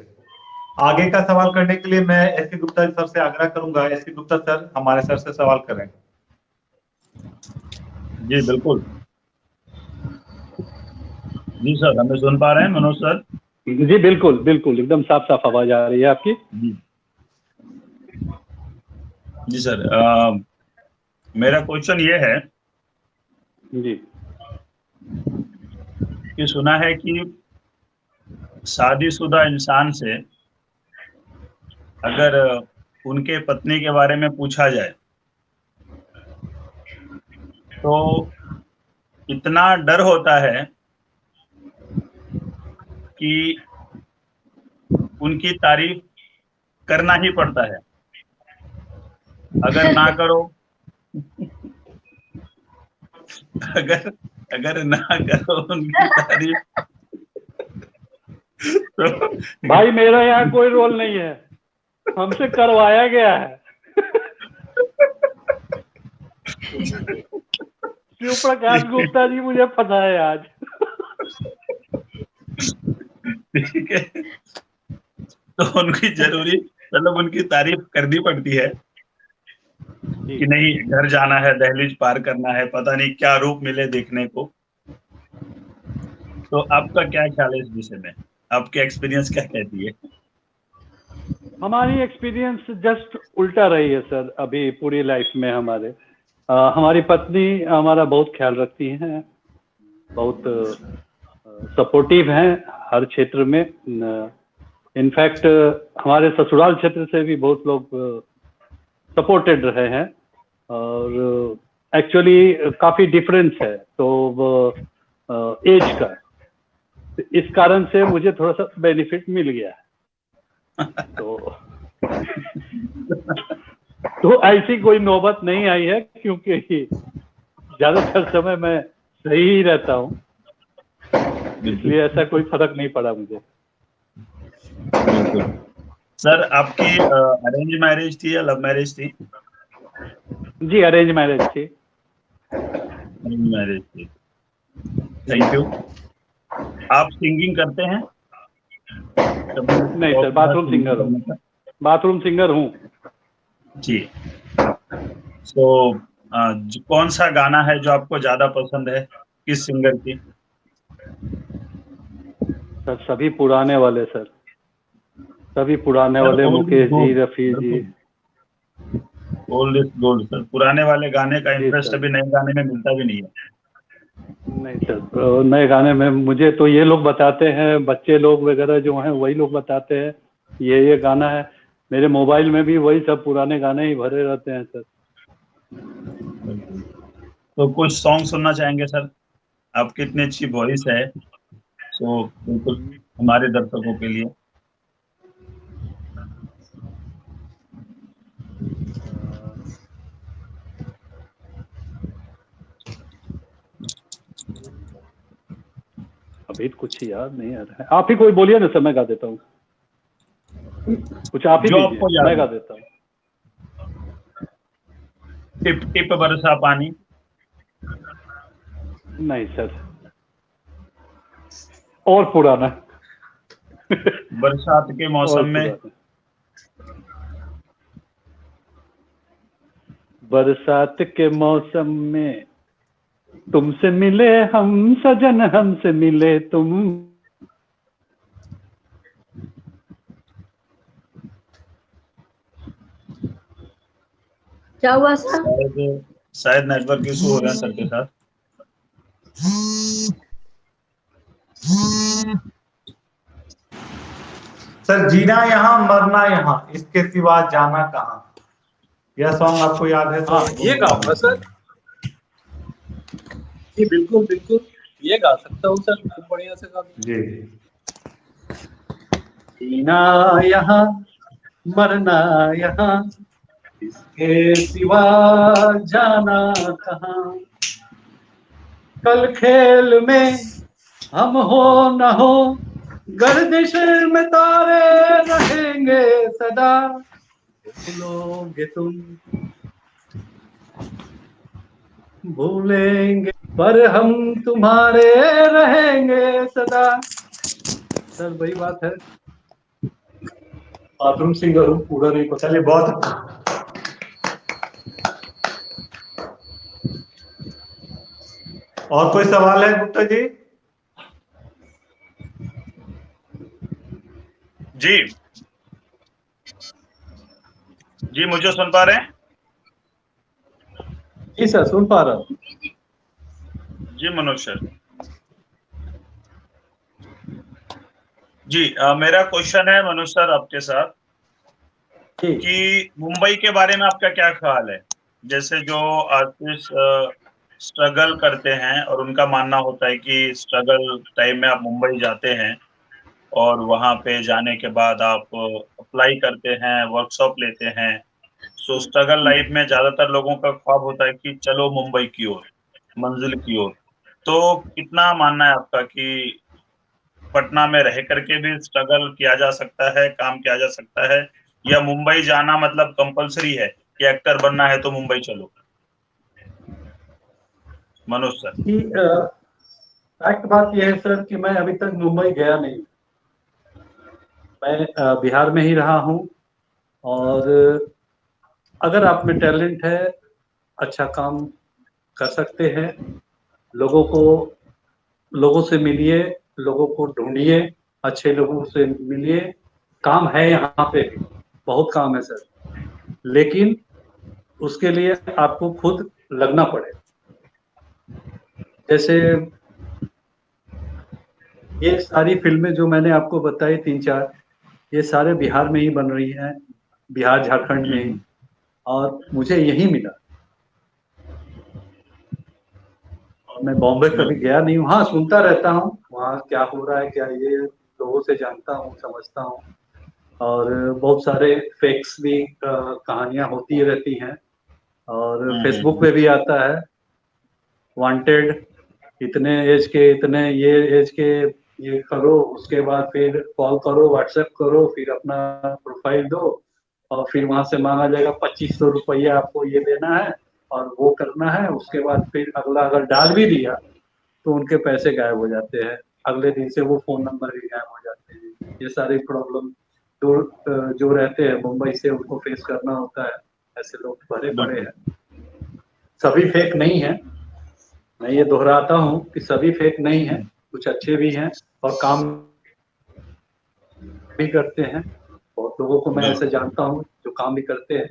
आगे का सवाल करने के लिए मैं एस.के. गुप्ता सर से आग्रह करूंगा। एस.के. गुप्ता सर हमारे सर से सवाल करें। जी बिल्कुल। जी सर, हमें सुन पा रहे हैं मनोज सर? जी बिल्कुल बिल्कुल, एकदम साफ साफ आवाज आ रही है आपकी। जी सर, मेरा क्वेश्चन ये है जी कि सुना है कि शादीशुदा इंसान से अगर उनके पत्नी के बारे में पूछा जाए तो इतना डर होता है कि उनकी तारीफ करना ही पड़ता है। अगर ना करो अगर अगर ना करो उनकी तारीफ तो भाई, मेरा यहाँ कोई रोल नहीं है, हमसे करवाया गया है। शिव प्रकाश गुप्ता जी मुझे फंसाए आज। ठीक है, तो उनकी जरूरी मतलब उनकी तारीफ करनी पड़ती है कि नहीं, घर जाना है, दहलीज पार करना है, पता नहीं क्या रूप मिले देखने को। तो आपका क्या ख्याल है इस विषय में? आपके एक्सपीरियंस क्या कहती है? हमारी एक्सपीरियंस जस्ट उल्टा रही है सर। अभी पूरी लाइफ में हमारी पत्नी हमारा बहुत ख्याल रखती हैं, बहुत सपोर्टिव हैं हर क्षेत्र में। इनफैक्ट हमारे ससुराल क्षेत्र से भी बहुत लोग सपोर्टेड रहे हैं, और एक्चुअली काफी डिफरेंस है तो एज का, इस कारण से मुझे थोड़ा सा बेनिफिट मिल गया है। तो ऐसी कोई नौबत नहीं आई है, क्योंकि ज्यादातर समय मैं सही ही रहता हूँ, इसलिए ऐसा कोई फर्क नहीं पड़ा मुझे। सर, आपकी अरेंज मैरिज थी या लव मैरिज थी? जी अरेंज मैरिज थी। अरेंज मैरिज थी। Thank you. आप सिंगिंग करते हैं? नहीं सर, बाथरूम सिंगर हूँ। बाथरूम सिंगर हूँ जी। तो कौन सा गाना है जो आपको ज्यादा पसंद है, किस सिंगर की? सर सभी पुराने वाले सर, सभी पुराने वाले, Mukesh ji, Rafi ji. Old is gold sir. पुराने वाले गाने का इंटरेस्ट अभी नए गाने में मिलता भी नहीं है। नहीं सर, नए गाने में मुझे तो ये लोग बताते हैं, बच्चे लोग वगैरह जो हैं वही लोग बताते हैं ये गाना है। मेरे मोबाइल में भी वही सब पुराने गाने ही भरे रहते हैं सर। तो कुछ सॉन्ग सुनना चाहेंगे सर? आपकी इतनी अच्छी वॉइस है, तो बिल्कुल हमारे दर्शकों के लिए। अभी कुछ ही याद नहीं आ रहा है। आप ही कोई बोलिए ना सर, मैं गा देता हूँ। कुछ आप ही दीजिए, मैं गा देता हूँ। टिप टिप बरसा पानी। नहीं सर, और पुराना। बरसात के मौसम में। बरसात के मौसम में तुमसे मिले हम सजन, हमसे मिले तुम। क्या हुआ सर? शायद नेटवर्क इशू हो रहा है सर के साथ। सर जीना यहाँ मरना यहाँ, इसके सिवा जाना कहाँ, यह सॉन्ग आपको याद है? हाँ, ये गाऊंगा सर। जी बिल्कुल बिल्कुल, ये गा सकता हूँ सर, खूब बढ़िया से गा जी। जीना यहाँ मरना यहाँ, इसके सिवा जाना कहाँ। कल खेल में हम हो न हो, गर्दिश में तारे रहेंगे सदा। भूलोगे तुम भूलेंगे, पर हम तुम्हारे रहेंगे सदा। सर वही बात है, बाथरूम सिंगर हूँ, पूरा नहीं पता। चलिए बहुत अच्छा। और कोई सवाल है गुप्ता जी? जी जी, मुझे सुन पा रहे हैं? जी सर, सुन पा रहा हूँ। जी मनोज सर जी, मेरा क्वेश्चन है मनोज सर आपके साथ कि मुंबई के बारे में आपका क्या ख्याल है? जैसे जो आर्टिस्ट स्ट्रगल करते हैं और उनका मानना होता है कि स्ट्रगल टाइम में आप मुंबई जाते हैं और वहां पे जाने के बाद आप अप्लाई करते हैं, वर्कशॉप लेते हैं। सो स्ट्रगल लाइफ में ज्यादातर लोगों का ख्वाब होता है कि चलो मुंबई की ओर, मंजिल की ओर। तो कितना मानना है आपका कि पटना में रह करके भी स्ट्रगल किया जा सकता है, काम किया जा सकता है, या मुंबई जाना मतलब कंपलसरी है कि एक्टर बनना है तो मुंबई चलो? मनोज सर। फैक्ट बात यह है सर कि मैं अभी तक मुंबई गया नहीं। मैं बिहार में ही रहा हूँ, और अगर आप में टैलेंट है, अच्छा काम कर सकते हैं, लोगों से मिलिए, लोगों को ढूंढिए, अच्छे लोगों से मिलिए। काम है यहाँ पे, बहुत काम है सर, लेकिन उसके लिए आपको खुद लगना पड़े। जैसे ये सारी फिल्में जो मैंने आपको बताई 3-4, ये सारे बिहार में ही बन रही हैं, बिहार झारखंड में ही, और मुझे यही मिला। और मैं बॉम्बे कभी गया नहीं हूँ। हाँ, सुनता रहता हूँ वहाँ क्या हो रहा है, क्या ये लोगों से जानता हूँ, समझता हूँ। और बहुत सारे फेक्स भी कहानियां होती रहती हैं, और फेसबुक पे भी आता है वांटेड, इतने एज के, इतने ये एज के, ये करो, उसके बाद फिर कॉल करो, व्हाट्सएप करो, फिर अपना प्रोफाइल दो, और फिर वहां से मांगा जाएगा 2500 रुपया, आपको ये देना है और वो करना है। उसके बाद फिर अगला अगर डाल भी दिया तो उनके पैसे गायब हो जाते हैं, अगले दिन से वो फोन नंबर भी गायब हो जाते हैं। ये सारी प्रॉब्लम जो रहते हैं मुंबई से, उनको फेस करना होता है। ऐसे लोग भरे पड़े हैं, सभी फेक नहीं है, मैं ये दोहराता हूँ कि सभी फेक नहीं है, कुछ अच्छे भी हैं और काम भी करते हैं। बहुत लोगों को मैं ऐसे जानता हूँ जो काम भी करते हैं।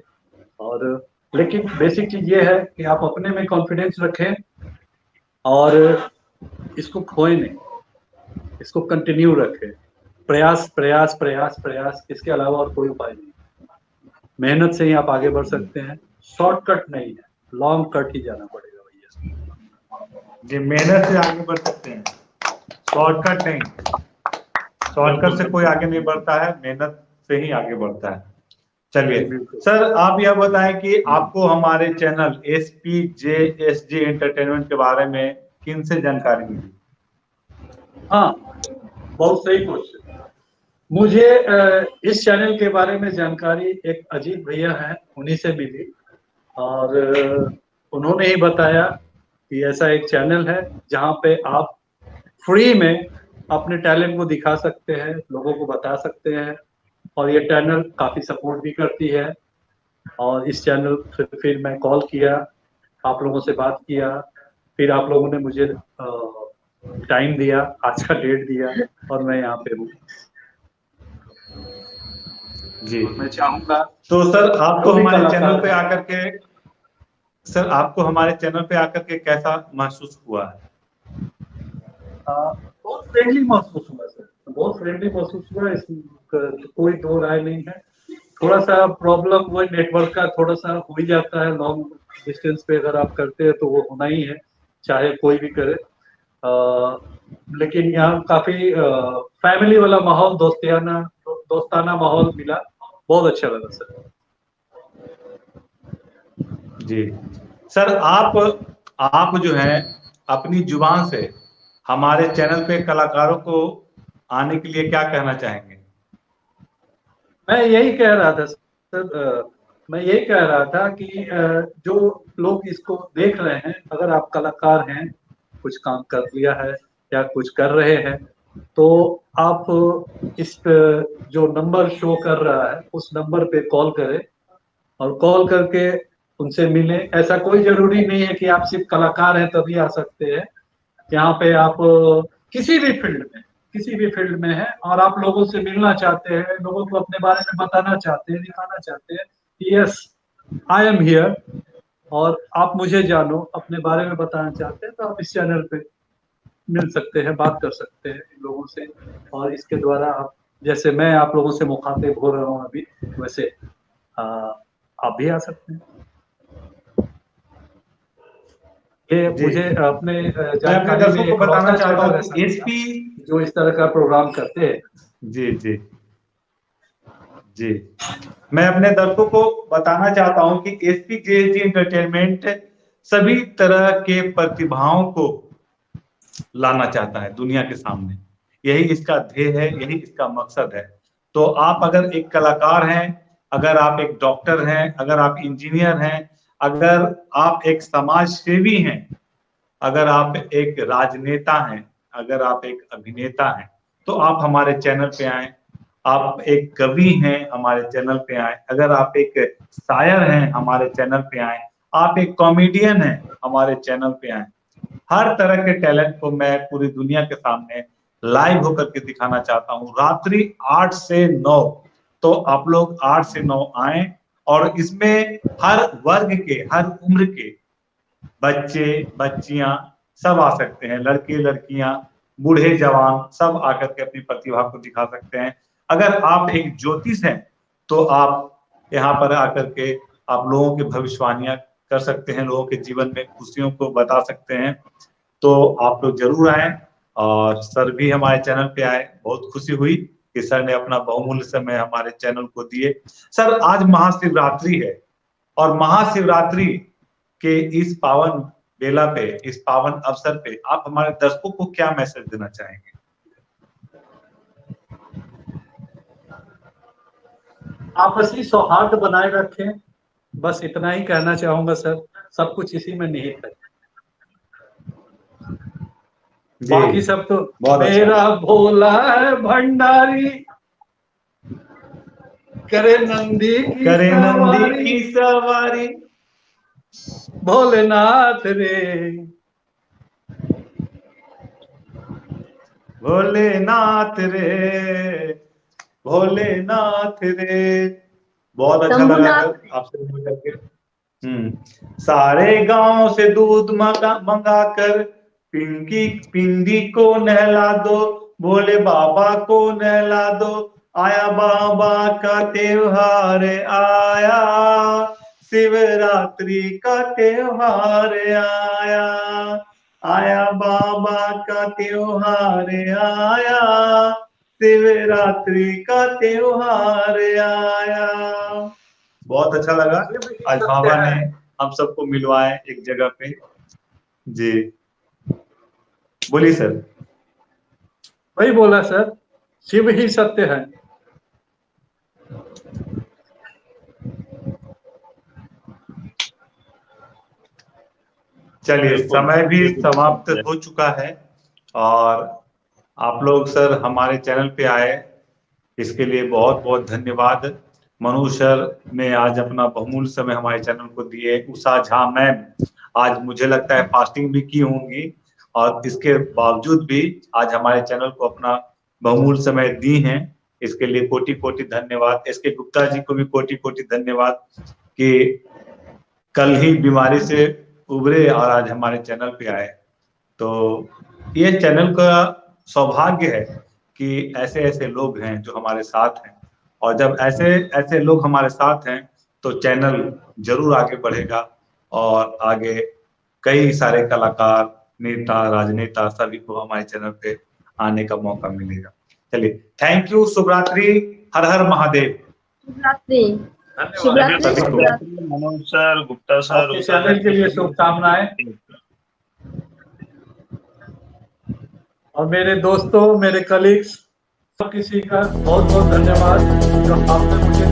और लेकिन बेसिक चीज ये है कि आप अपने में कॉन्फिडेंस रखें और इसको खोए नहीं, इसको कंटिन्यू रखें। प्रयास प्रयास प्रयास प्रयास, इसके अलावा और कोई उपाय नहीं। मेहनत से ही आप आगे बढ़ सकते हैं, शॉर्टकट नहीं है, लॉन्ग कट ही जाना पड़ेगा भैया जी। मेहनत से आगे बढ़ सकते हैं, शॉर्टकट नहीं। शॉर्टकट से कोई आगे नहीं बढ़ता है, मेहनत से ही आगे बढ़ता है। चलिए सर, आप यह बताएं कि आपको हमारे चैनल SPJSG एंटरटेनमेंट के बारे में किन से जानकारी मिली? हाँ, बहुत सही क्वेश्चन। मुझे इस चैनल के बारे में जानकारी एक अजीत भैया हैं, उन्हीं से मिली, और उन्होंने ही बताया कि ऐसा एक चैनल है जहाँ पे आप फ्री में अपने टैलेंट को दिखा सकते हैं, लोगों को बता सकते हैं, और ये चैनल काफी सपोर्ट भी करती है। और इस चैनल फिर मैं कॉल किया, आप लोगों से बात किया, फिर आप लोगों ने मुझे टाइम दिया, आज का डेट दिया, और मैं यहाँ पे हूँ। जी, मैं चाहूंगा तो सर आपको हमारे चैनल पे है, आकर के सर आपको हमारे चैनल पे आकर के कैसा महसूस हुआ है? बहुत फ्रेंडली महसूस हुआ सर, बहुत फ्रेंडली महसूस हुआ, इसमें कोई दो राय नहीं है। थोड़ा सा प्रॉब्लम वो नेटवर्क का थोड़ा सा हो ही जाता है, लॉन्ग डिस्टेंस पे अगर आप करते हैं तो वो होना ही है, चाहे कोई भी करे। लेकिन यहाँ काफी फैमिली वाला माहौल, दोस्ताना माहौल मिला, बहुत अच्छा लगा सर। जी सर, आप जो है अपनी जुबान से हमारे चैनल पे कलाकारों को आने के लिए क्या कहना चाहेंगे? मैं यही कह रहा था सर, मैं यही कह रहा था कि जो लोग इसको देख रहे हैं, अगर आप कलाकार हैं, कुछ काम कर लिया है या कुछ कर रहे हैं, तो आप इस जो नंबर शो कर रहा है उस नंबर पे कॉल करें, और कॉल करके उनसे मिलें। ऐसा कोई जरूरी नहीं है कि आप सिर्फ कलाकार हैं तभी आ सकते हैं। यहाँ पे आप किसी भी फील्ड में है, और आप लोगों से मिलना चाहते हैं, लोगों को अपने बारे में बताना चाहते हैं, दिखाना चाहते हैं कि यस आई एम हियर, और आप मुझे जानो, अपने बारे में बताना चाहते हैं, तो आप इस चैनल पे मिल सकते हैं, बात कर सकते हैं इन लोगों से। और इसके द्वारा आप, जैसे मैं आप लोगों से मुखातिब हो रहा हूँ अभी, वैसे आप भी आ सकते हैं। ये मुझे अपने जानकारी में को बताना चाहता हूँ कि एसपी जो इस तरह का प्रोग्राम करते हैं। जी जी जी, मैं अपने दर्शकों को बताना चाहता हूँ कि एसपी क्रेजी एंटरटेनमेंट सभी तरह के प्रतिभाओं को लाना चाहता है दुनिया के सामने। यही इसका ध्येय है, यही इसका मकसद है। तो आप अगर एक कलाकार हैं, अगर आप एक डॉक्टर हैं, अगर आप इंजीनियर हैं, अगर आप एक समाज सेवी हैं, अगर आप एक राजनेता हैं, अगर आप एक अभिनेता हैं, तो आप हमारे चैनल पे आए। आप एक कवि हैं, हमारे चैनल पे आए। अगर आप एक शायर हैं, हमारे चैनल पे आए। आप एक कॉमेडियन हैं, हमारे चैनल पे आए। हर तरह के टैलेंट को मैं पूरी दुनिया के सामने लाइव होकर के दिखाना चाहता हूँ, रात्रि 8 से 9। तो आप लोग 8 से 9 आए, और इसमें हर वर्ग के, हर उम्र के बच्चे बच्चियां सब आ सकते हैं, लड़के लड़कियां, बूढ़े जवान, सब आकर के अपनी प्रतिभा को दिखा सकते हैं। अगर आप एक ज्योतिष हैं, तो आप यहाँ पर आकर के आप लोगों की भविष्यवाणियां कर सकते हैं, लोगों के जीवन में खुशियों को बता सकते हैं। तो आप लोग जरूर आए, और सर भी हमारे चैनल पे आए। बहुत खुशी हुई कि सर ने अपना बहुमूल्य समय हमारे चैनल को दिए। सर, आज महाशिवरात्रि है, और महाशिवरात्रि के इस पावन बेला पे, इस पावन अवसर पे आप हमारे दर्शकों को क्या मैसेज देना चाहेंगे? आपसी सौहार्द बनाए रखें, बस इतना ही कहना चाहूंगा सर। सब कुछ इसी में निहित है, बाकी सब तो मेरा अच्छा। भोला है भंडारी, करे नंदी की सवारी, भोलेनाथ रे, भोलेनाथ रे, भोलेनाथ रे। बहुत अच्छा लगा सर आपसे मिल करके। सारे गांव से दूध मंगा कर पिंडी को नहला दो, भोले बाबा को नहला दो। आया बाबा का त्योहार, आया शिवरात्रि का त्योहार, आया आया बाबा का त्योहार, आया शिवरात्रि का त्योहार, आया। बहुत अच्छा लगा आज बाबा ने हम सबको मिलवाए एक जगह पे। जी बोलिए सर। वही बोला सर, शिव ही सत्य है। चलिए, समय भी समाप्त हो चुका है और आप लोग सर हमारे चैनल पे आए, इसके लिए बहुत बहुत धन्यवाद। मनु सर ने आज अपना बहुमूल्य समय हमारे चैनल को दिए। उषा झा मैम आज मुझे लगता है फास्टिंग भी की होंगी और इसके बावजूद भी आज हमारे चैनल को अपना बहुमूल्य समय दी हैं, इसके लिए कोटि कोटि धन्यवाद। एसके गुप्ता जी को भी कोटि कोटि धन्यवाद कि कल ही बीमारी से उभरे और आज हमारे चैनल पे आए। तो ये चैनल का सौभाग्य है कि ऐसे ऐसे लोग हैं जो हमारे साथ हैं, और जब ऐसे ऐसे लोग हमारे साथ हैं तो चैनल जरूर आगे बढ़ेगा और आगे कई सारे कलाकार, नेता, राजनेता सभी को हमारे चैनल पे आने का मौका मिलेगा। चलिए, थैंक यू, शुभरात्रि, हर हर महादेव। शुभरात्रि। Manoj sir, Gupta sir, channel के लिए शुभकामनाएं। और मेरे दोस्तों, मेरे कलीग्स, सब किसी का बहुत बहुत धन्यवाद जो आपने मुझे